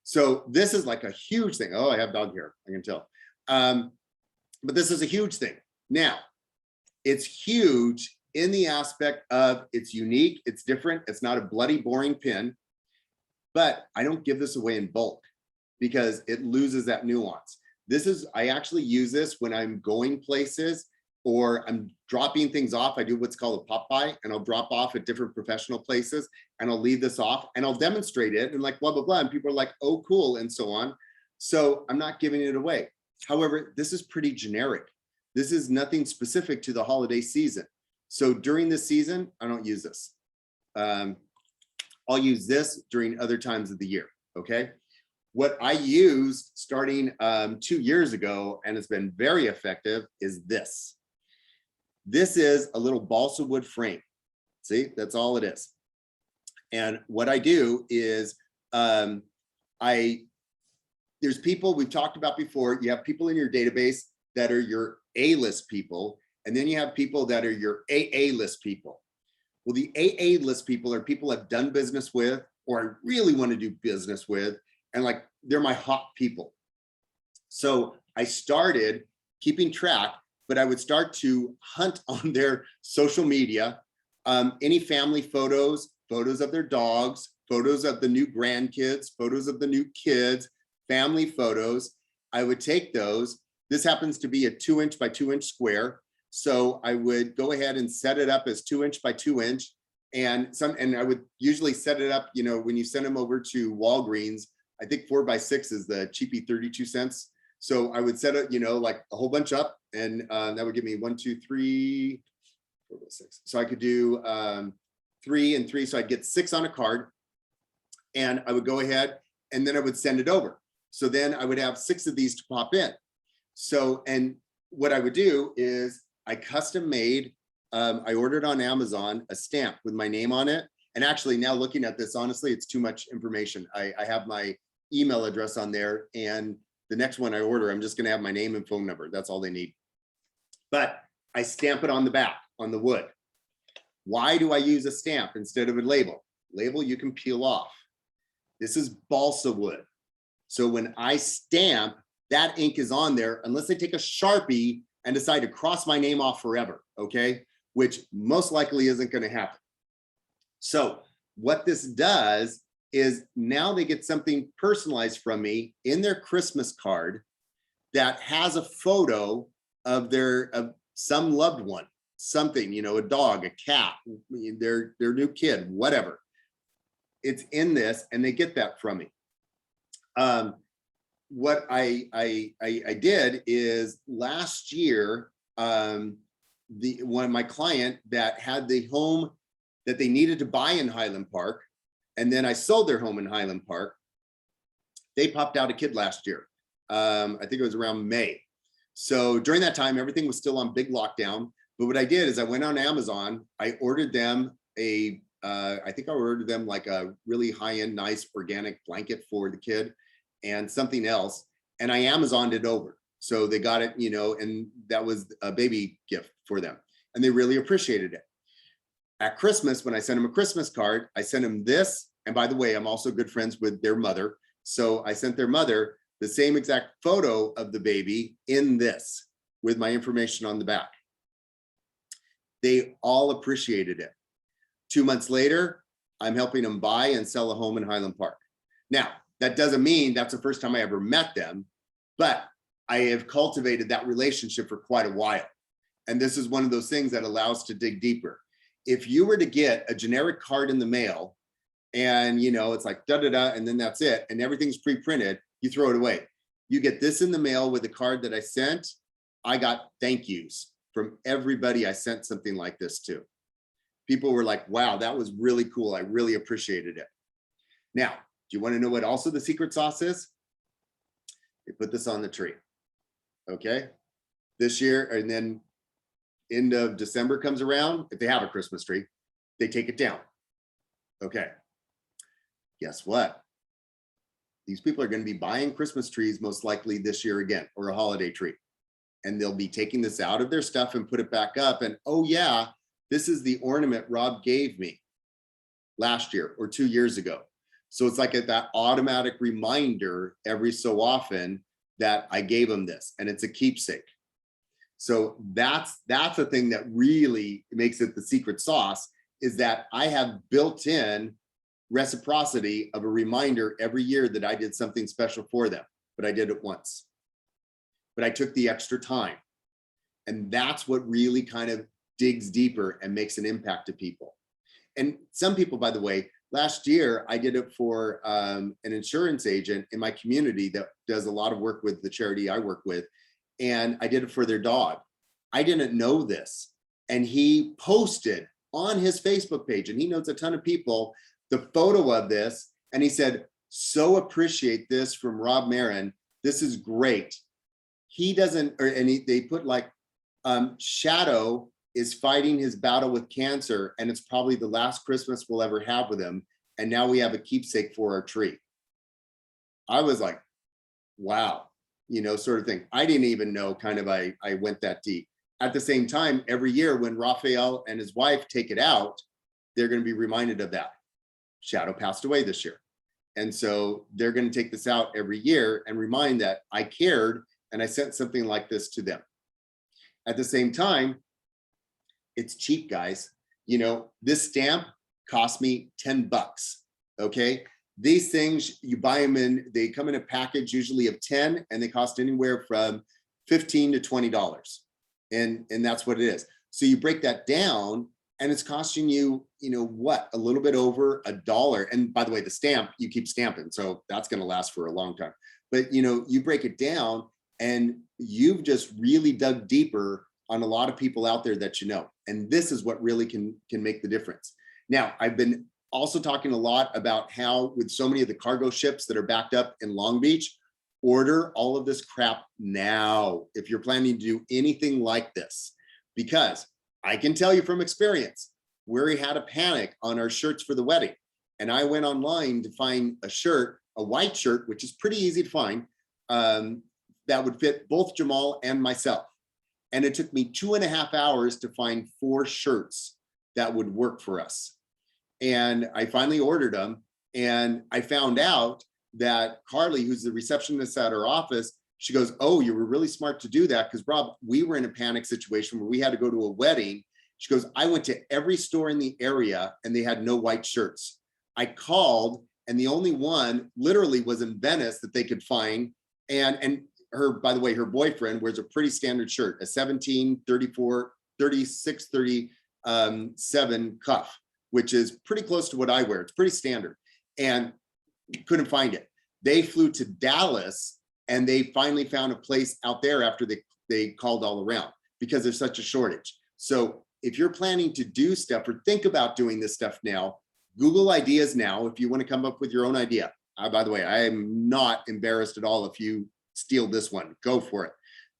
Speaker 1: So this is like a huge thing. Oh, I have dog hair, I can tell. But this is a huge thing. Now, it's huge in the aspect of it's unique, it's different, it's not a bloody, boring pin, but I don't give this away in bulk because it loses that nuance. I actually use this when I'm going places or I'm dropping things off. I do what's called a pop by, and I'll drop off at different professional places, and I'll leave this off and I'll demonstrate it and like blah, blah, blah. And people are like, oh, cool, and so on. So I'm not giving it away. However, this is pretty generic. This is nothing specific to the holiday season. So during this season, I don't use this. I'll use this during other times of the year, okay? What I used starting 2 years ago, and it's been very effective, is this. This is a little balsa wood frame. See, that's all it is. And what I do is there's people we've talked about before. You have people in your database that are your A-list people, and then you have people that are your AA list people. Well, the AA list people are people I've done business with, or I really want to do business with, and like they're my hot people. So I started keeping track, but I would start to hunt on their social media, any family photos, photos of their dogs, photos of the new grandkids, photos of the new kids, family photos. I would take those. This happens to be a 2-inch by 2-inch square. So I would go ahead and set it up as 2-inch by 2-inch. And I would usually set it up, when you send them over to Walgreens, I think 4x6 is the cheapy 32 cents. So I would set it, like a whole bunch up, and that would give me 1, 2, 3, 4, 5, 6. So I could do 3 and 3. So I'd get 6 on a card, and I would go ahead and then I would send it over. So then I would have 6 of these to pop in. So, and what I would do is I custom made, I ordered on Amazon a stamp with my name on it. And actually now looking at this, honestly, it's too much information. I have my email address on there, and the next one I order, I'm just gonna have my name and phone number. That's all they need. But I stamp it on the back, on the wood. Why do I use a stamp instead of a label? Label you can peel off. This is balsa wood. So when I stamp, that ink is on there unless I take a Sharpie and decide to cross my name off forever, okay? Which most likely isn't gonna happen. So what this does is now they get something personalized from me in their Christmas card that has a photo of some loved one, something, a dog, a cat, their new kid, whatever. It's in this, and they get that from me. What I did is last year, my client that had the home that they needed to buy in Highland Park, and then I sold their home in Highland Park. They popped out a kid last year. I think it was around May. So during that time, everything was still on big lockdown. But what I did is I went on Amazon. I ordered them I think I ordered them like a really high-end, nice organic blanket for the kid and something else. And I Amazoned it over. So they got it, you know, and that was a baby gift for them. And they really appreciated it. At Christmas, when I sent them a Christmas card, I sent them this. And by the way, I'm also good friends with their mother. So I sent their mother the same exact photo of the baby in this with my information on the back. They all appreciated it. 2 months later, I'm helping them buy and sell a home in Highland Park. Now, that doesn't mean that's the first time I ever met them, but I have cultivated that relationship for quite a while. And this is one of those things that allows to dig deeper. If you were to get a generic card in the mail and, you know, it's like da-da-da, and then that's it, and everything's pre-printed, you throw it away. You get this in the mail with the card that I sent. I got thank yous from everybody I sent something like this to. People were like, wow, that was really cool. I really appreciated it. Now, do you want to know what also the secret sauce is? They put this on the tree. Okay. This year, and then end of December comes around, if they have a Christmas tree, they take it down. Okay. Guess what? These people are going to be buying Christmas trees most likely this year again, or a holiday tree. And they'll be taking this out of their stuff and put it back up. And oh yeah, this is the ornament Rob gave me last year or 2 years ago. So it's like that automatic reminder every so often that I gave them this, and it's a keepsake. So that's the thing that really makes it the secret sauce, is that I have built in reciprocity of a reminder every year that I did something special for them, but I did it once. But I took the extra time. And that's what really kind of digs deeper and makes an impact to people. And some people, by the way, last year I did it for an insurance agent in my community that does a lot of work with the charity I work with. And I did it for their dog. I didn't know this. And he posted on his Facebook page, and he knows a ton of people, the photo of this. And he said, so appreciate this from Rob Marin. This is great. He doesn't, they put like, Shadow is fighting his battle with cancer, and it's probably the last Christmas we'll ever have with him. And now we have a keepsake for our tree. I was like, wow, you know, sort of thing. I didn't even know kind of I went that deep. At the same time, every year when Raphael and his wife take it out, they're going to be reminded of that. Shadow passed away this year. And so they're going to take this out every year and remind that I cared and I sent something like this to them. At the same time, it's cheap, guys. You know, this stamp cost me $10. Okay. These things, you buy them they come in a package usually of 10, and they cost anywhere from $15 to $20. And that's what it is. So you break that down, and it's costing you, you know, what, a little bit over $1. And by the way, the stamp, you keep stamping. So that's going to last for a long time. But, you know, you break it down, and you've just really dug deeper on a lot of people out there that you know. And this is what really can make the difference. Now, I've been also talking a lot about how with so many of the cargo ships that are backed up in Long Beach, order all of this crap now if you're planning to do anything like this. Because I can tell you from experience, we had a panic on our shirts for the wedding. And I went online to find a shirt, a white shirt, which is pretty easy to find, that would fit both Jamal and myself. And it took me 2.5 hours to find 4 shirts that would work for us. And I finally ordered them. And I found out that Carly, who's the receptionist at our office, she goes, oh, you were really smart to do that, because Rob, we were in a panic situation where we had to go to a wedding. She goes, I went to every store in the area and they had no white shirts. I called, and the only one literally was in Venice that they could find. And her, by the way, her boyfriend wears a pretty standard shirt, a 1734, 3637 cuff, which is pretty close to what I wear. It's pretty standard. And couldn't find it. They flew to Dallas, and they finally found a place out there after they called all around, because there's such a shortage. So if you're planning to do stuff or think about doing this stuff now, Google ideas now if you want to come up with your own idea. By the way, I am not embarrassed at all if you steal this one, go for it.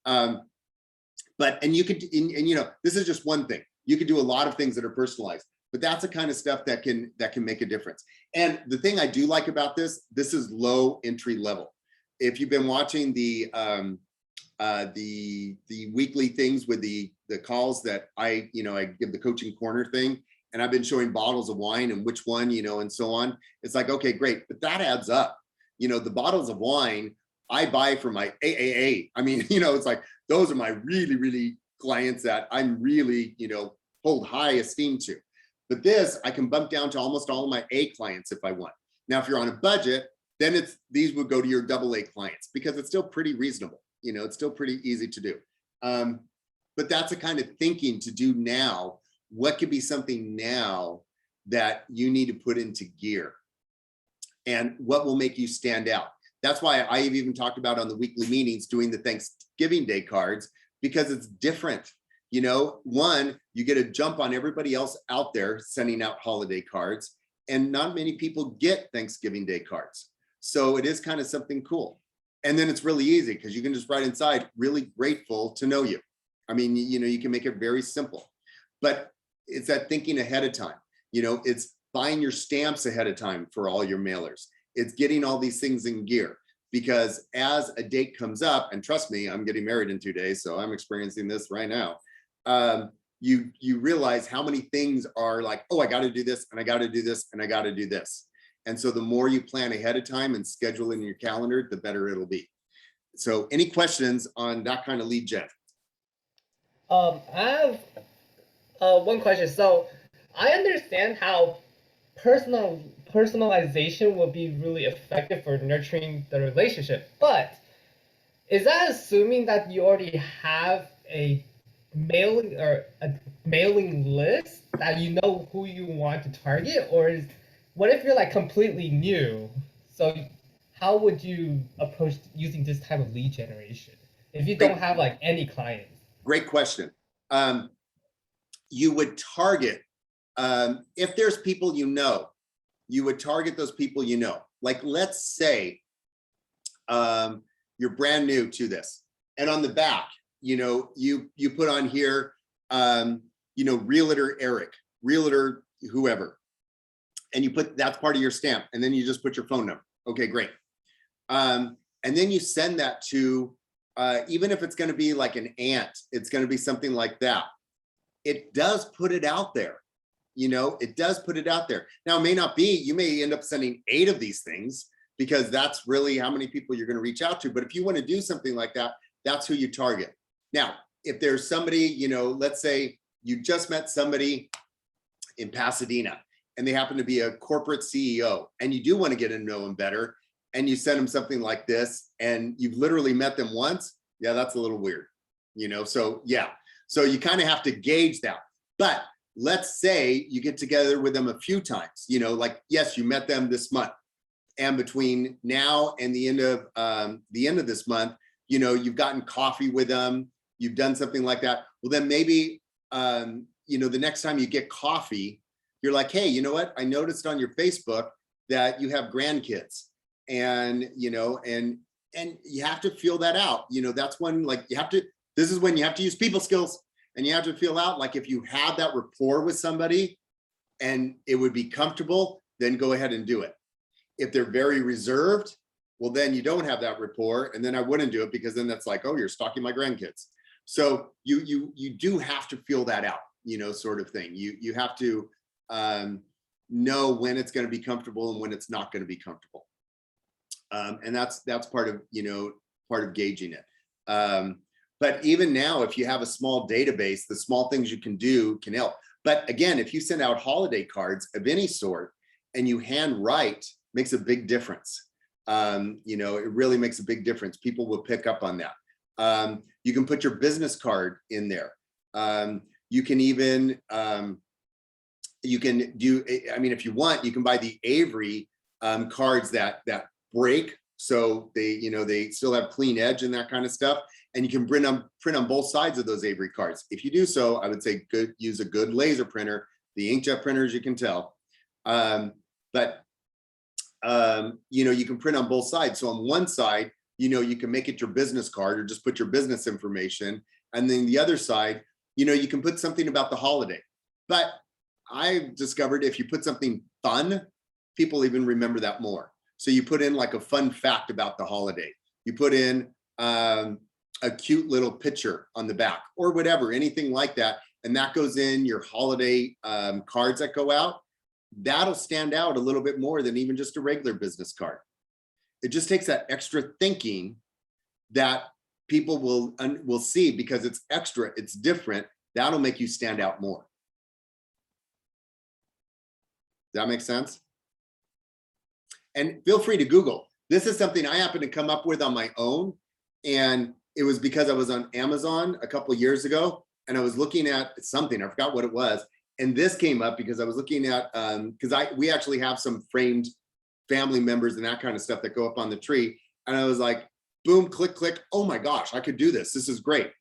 Speaker 1: And you could, and you know, this is just one thing. You could do a lot of things that are personalized, but that's the kind of stuff that can make a difference. And the thing I do like about this is low entry level. If you've been watching the weekly things with the calls that I give the coaching corner thing, and I've been showing bottles of wine and which one, you know, and so on. It's like, okay, great, but that adds up. You know, the bottles of wine I buy for my AAA. I mean, you know, it's like, those are my really, really clients that I'm really, you know, hold high esteem to. But this, I can bump down to almost all of my A clients if I want. Now, if you're on a budget, then these would go to your AA clients because it's still pretty reasonable. You know, it's still pretty easy to do. But that's the kind of thinking to do now. What could be something now that you need to put into gear? And what will make you stand out? That's why I've even talked about on the weekly meetings doing the Thanksgiving Day cards, because it's different. You know, one, you get a jump on everybody else out there sending out holiday cards, and not many people get Thanksgiving Day cards. So it is kind of something cool. And then it's really easy because you can just write inside, really grateful to know you. I mean, you know, you can make it very simple, but it's that thinking ahead of time. You know, it's buying your stamps ahead of time for all your mailers. It's getting all these things in gear, because as a date comes up, and trust me, I'm getting married in 2 days, so I'm experiencing this right now. You realize how many things are like, oh, I got to do this, and I got to do this, and I got to do this. And so the more you plan ahead of time and schedule in your calendar, the better it'll be. So any questions on that kind of lead gen?
Speaker 3: I have one question. So I understand how personalization will be really effective for nurturing the relationship, but is that assuming that you already have a mailing list that you know who you want to target, or what if you're like completely new? So how would you approach using this type of lead generation if you don't have like any clients?
Speaker 1: Great question. You would target, if there's people you know, you would target those people you know. Like, let's say you're brand new to this, and on the back, you know, you put on here, you know, Realtor Eric, Realtor whoever, and you put, that's part of your stamp, and then you just put your phone number. Okay, great. And then you send that to, even if it's going to be like an aunt, it's going to be something like that. It does put it out there. You know, it does put it out there. Now, it may not be, you may end up sending 8 of these things because that's really how many people you're going to reach out to. But if you want to do something like that, that's who you target. Now, if there's somebody, you know, let's say you just met somebody in Pasadena and they happen to be a corporate CEO, and you do want to get to know them better, and you send them something like this, and you've literally met them once, yeah, that's a little weird, you know? So yeah, so you kind of have to gauge that. But let's say you get together with them a few times, you know, like, yes, you met them this month, and between now and the end of this month, you know, you've gotten coffee with them, you've done something like that. Well, then maybe, you know, the next time you get coffee, you're like, hey, you know what? I noticed on your Facebook that you have grandkids, and, you know, and you have to feel that out. You know, that's when, like, this is when you have to use people skills, and you have to feel out, like, if you have that rapport with somebody and it would be comfortable, then go ahead and do it. If they're very reserved, well, then you don't have that rapport, and then I wouldn't do it, because then that's like, oh, you're stalking my grandkids. So you do have to feel that out, you know, sort of thing. You have to know when it's going to be comfortable and when it's not going to be comfortable. And that's part of, you know, part of gauging it. But even now, if you have a small database, the small things you can do can help. But again, if you send out holiday cards of any sort and you handwrite, makes a big difference. You know, it really makes a big difference. People will pick up on that. You can put your business card in there. You can even, you can do, I mean, if you want, you can buy the Avery cards that break. So they, you know, they still have clean edge and that kind of stuff. and you can print on both sides of those Avery cards. If you do so, I would say use a good laser printer. The inkjet printers, you can tell. But you know, you can print on both sides. So on one side, you know, you can make it your business card or just put your business information. And then the other side, you know, you can put something about the holiday. But I've discovered if you put something fun, people even remember that more. So you put in like a fun fact about the holiday. You put in a cute little picture on the back or whatever, anything like that. And that goes in your holiday cards that go out. That'll stand out a little bit more than even just a regular business card. It just takes that extra thinking that people will see because it's extra, it's different. That'll make you stand out more. Does that make sense? And feel free to Google. This is something I happened to come up with on my own. And it was because I was on Amazon a couple of years ago and I was looking at something, I forgot what it was. And this came up because I was looking at, because we actually have some framed family members and that kind of stuff that go up on the tree. And I was like, boom, click, click. Oh my gosh, I could do this. This is great.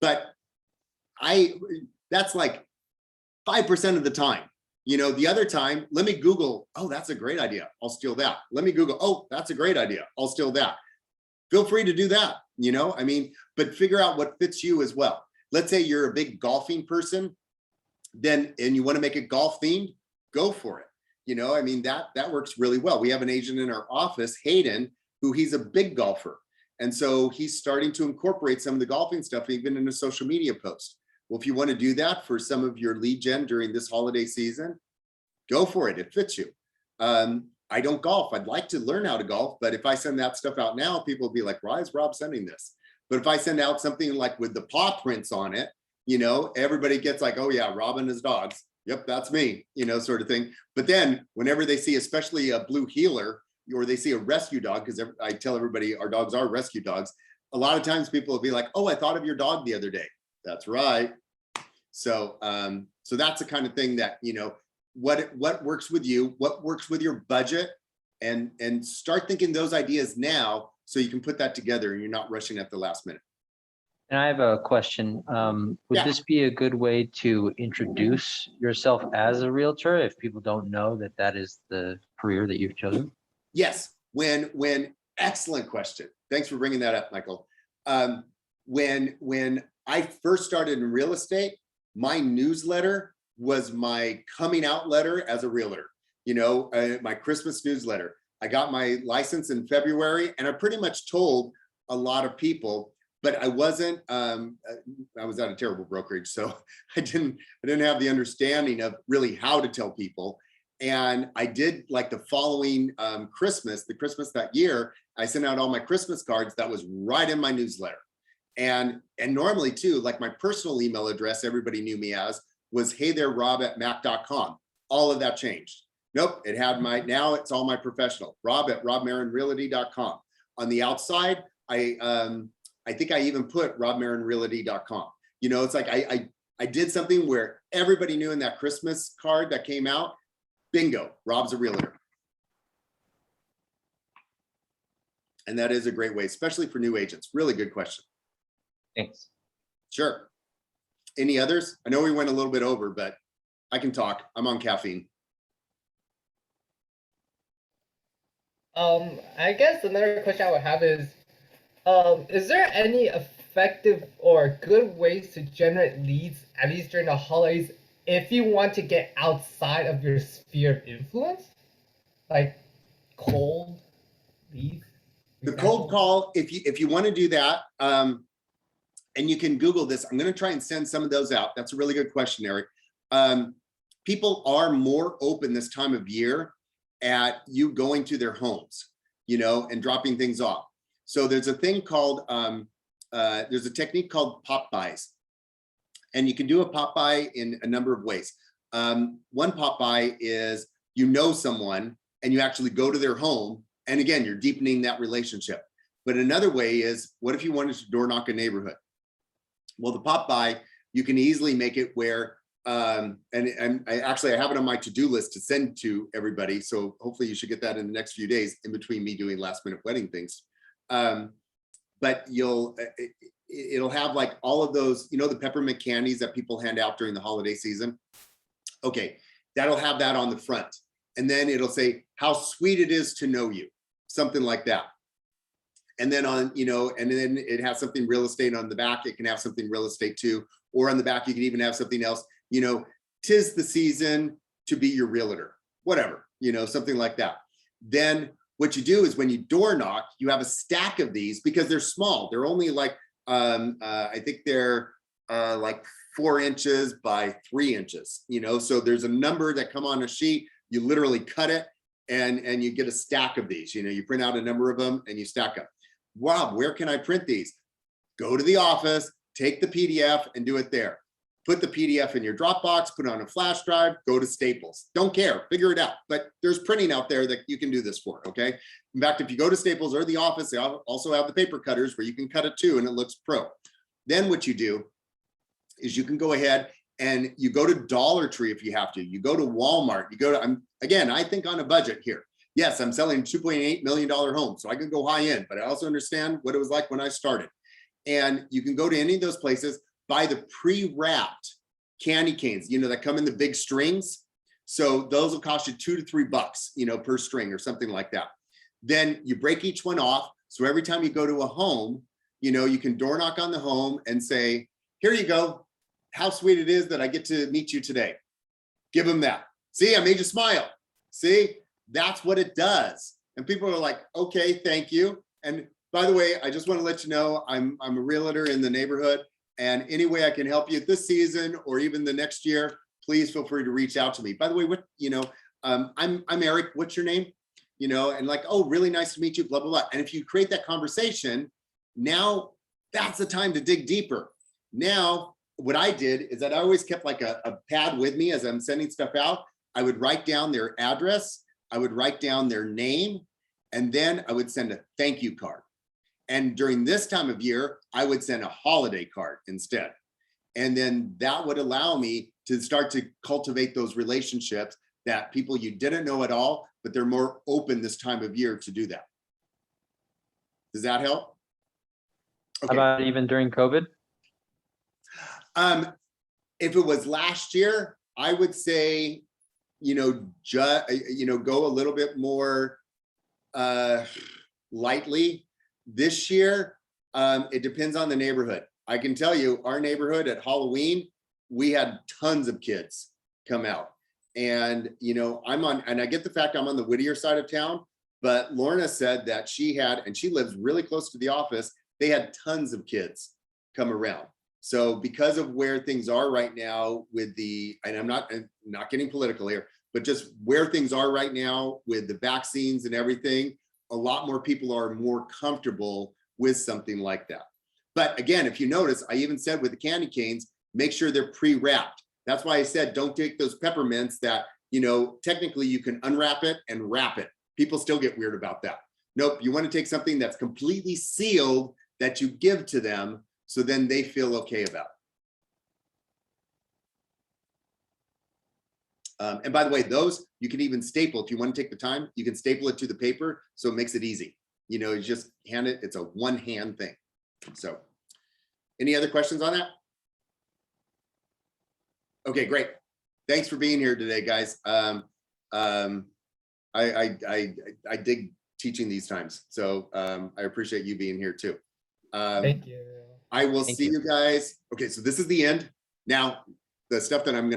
Speaker 1: But that's like 5% of the time. You know, the other time, let me Google, oh, that's a great idea. I'll steal that. Let me Google, oh, that's a great idea. I'll steal that. Feel free to do that, you know, I mean, but figure out what fits you as well. Let's say you're a big golfing person, then, and you want to make it golf themed, go for it. You know, I mean, that works really well. We have an agent in our office, Hayden, who he's a big golfer. And so he's starting to incorporate some of the golfing stuff, even in a social media post. Well, if you want to do that for some of your lead gen during this holiday season, go for it. It fits you. I don't golf. I'd like to learn how to golf, but if I send that stuff out now, people will be like, why is Rob sending this? But if I send out something like with the paw prints on it, you know, everybody gets like, oh yeah, Rob and his dogs. Yep, that's me, you know, sort of thing. But then whenever they see, especially a blue heeler, or they see a rescue dog, because I tell everybody our dogs are rescue dogs. A lot of times people will be like, oh, I thought of your dog the other day. That's right. So, so that's the kind of thing that, you know, what works with you, what works with your budget, and start thinking those ideas now so you can put that together and you're not rushing at the last minute.
Speaker 4: And I have a question. Would this be a good way to introduce yourself as a realtor if people don't know that that is the career that you've chosen?
Speaker 1: Yes, excellent question. Thanks for bringing that up, Michael. When I first started in real estate, my newsletter was my coming out letter as a realtor. You know, my Christmas newsletter. I got my license in February, and I pretty much told a lot of people, but I wasn't. I was at a terrible brokerage, so I didn't have the understanding of really how to tell people. And I did like the following Christmas that year, I sent out all my Christmas cards. That was right in my newsletter. And normally too, like my personal email address, everybody knew me as, was heythererob@mac.com. All of that changed. Nope, it had now it's all my professional, rob@robmarinrealty.com. On the outside, I think I even put robmarinrealty.com. You know, it's like I did something where everybody knew in that Christmas card that came out, bingo, Rob's a realtor. And that is a great way, especially for new agents. Really good question.
Speaker 4: Thanks.
Speaker 1: Sure. Any others? I know we went a little bit over, but I can talk. I'm on caffeine.
Speaker 3: I guess another question I would have is there any effective or good ways to generate leads, at least during the holidays, if you want to get outside of your sphere of influence? Like cold leads?
Speaker 1: The cold call, if you want to do that, and you can Google this, I'm going to try and send some of those out. That's a really good question, Eric. People are more open this time of year at you going to their homes, you know, and dropping things off. So there's a thing called, there's a technique called pop buys. And you can do a pop buy in a number of ways. One pop buy is you know someone and you actually go to their home. And again, you're deepening that relationship. But another way is, what if you wanted to door knock a neighborhood? Well, the pop buy, you can easily make it where, and I have it on my to-do list to send to everybody. So hopefully you should get that in the next few days in between me doing last minute wedding things. but it'll have like all of those, you know, the peppermint candies that people hand out during the holiday season. Okay, that'll have that on the front. And then it'll say how sweet it is to know you, something like that. And then on, you know, and then it has something real estate on the back. It can have something real estate too, or on the back, you can even have something else, you know, 'tis the season to be your realtor, whatever, you know, something like that. Then what you do is when you door knock, you have a stack of these because they're small. They're only like, I think they're like 4 inches by 3 inches, you know, so there's a number that come on a sheet, you literally cut it and you get a stack of these, you know, you print out a number of them and you stack them. Wow, where can I print these? Go to the office, take the PDF and do it there. Put the PDF in your Dropbox, put it on a flash drive, go to Staples. Don't care, figure it out. But there's printing out there that you can do this for, okay? In fact, if you go to Staples or the office, they also have the paper cutters where you can cut it too and it looks pro. Then what you do is you can go ahead and you go to Dollar Tree if you have to. You go to Walmart, you go to, again, I think on a budget here. Yes, I'm selling $2.8 million home, so I can go high end, but I also understand what it was like when I started. And you can go to any of those places, buy the pre-wrapped candy canes, you know, that come in the big strings. So those will cost you $2 to $3, you know, per string or something like that. Then you break each one off. So every time you go to a home, you know, you can door knock on the home and say, here you go. How sweet it is that I get to meet you today. Give them that. See, I made you smile. See, that's what it does. And people are like, okay, thank you. And by the way, I just want to let you know, I'm a realtor in the neighborhood. And any way I can help you this season or even the next year, please feel free to reach out to me. By the way, what, you know, I'm Eric, what's your name? You know, and like, oh, really nice to meet you, blah, blah, blah. And if you create that conversation, now that's the time to dig deeper. Now, what I did is that I always kept like a pad with me as I'm sending stuff out. I would write down their address, I would write down their name, and then I would send a thank you card. And during this time of year, I would send a holiday card instead. And then that would allow me to start to cultivate those relationships that people you didn't know at all, but they're more open this time of year to do that. Does that help? Okay.
Speaker 4: How about even during COVID?
Speaker 1: If it was last year, I would say, you know, go a little bit more lightly. This year, it depends on the neighborhood. I can tell you, our neighborhood at Halloween, we had tons of kids come out. And, you know, and I get the fact I'm on the Whittier side of town, but Lorna said that she had, and she lives really close to the office, they had tons of kids come around. So because of where things are right now with and I'm not getting political here, but just where things are right now with the vaccines and everything, a lot more people are more comfortable with something like that. But again, if you notice, I even said with the candy canes, make sure they're pre-wrapped. That's why I said, don't take those peppermints that, you know, technically you can unwrap it and wrap it. People still get weird about that. Nope, you want to take something that's completely sealed that you give to them, so then they feel okay about it. And by the way, those you can even staple. If you want to take the time, you can staple it to the paper, so it makes it easy. You know, you just hand it, it's a one-hand thing. So any other questions on that? Okay, great. Thanks for being here today, guys. I dig teaching these times, so I appreciate you being here too.
Speaker 3: Thank you.
Speaker 1: I will see you guys. Okay, so this is the end. Now, the stuff that I'm going to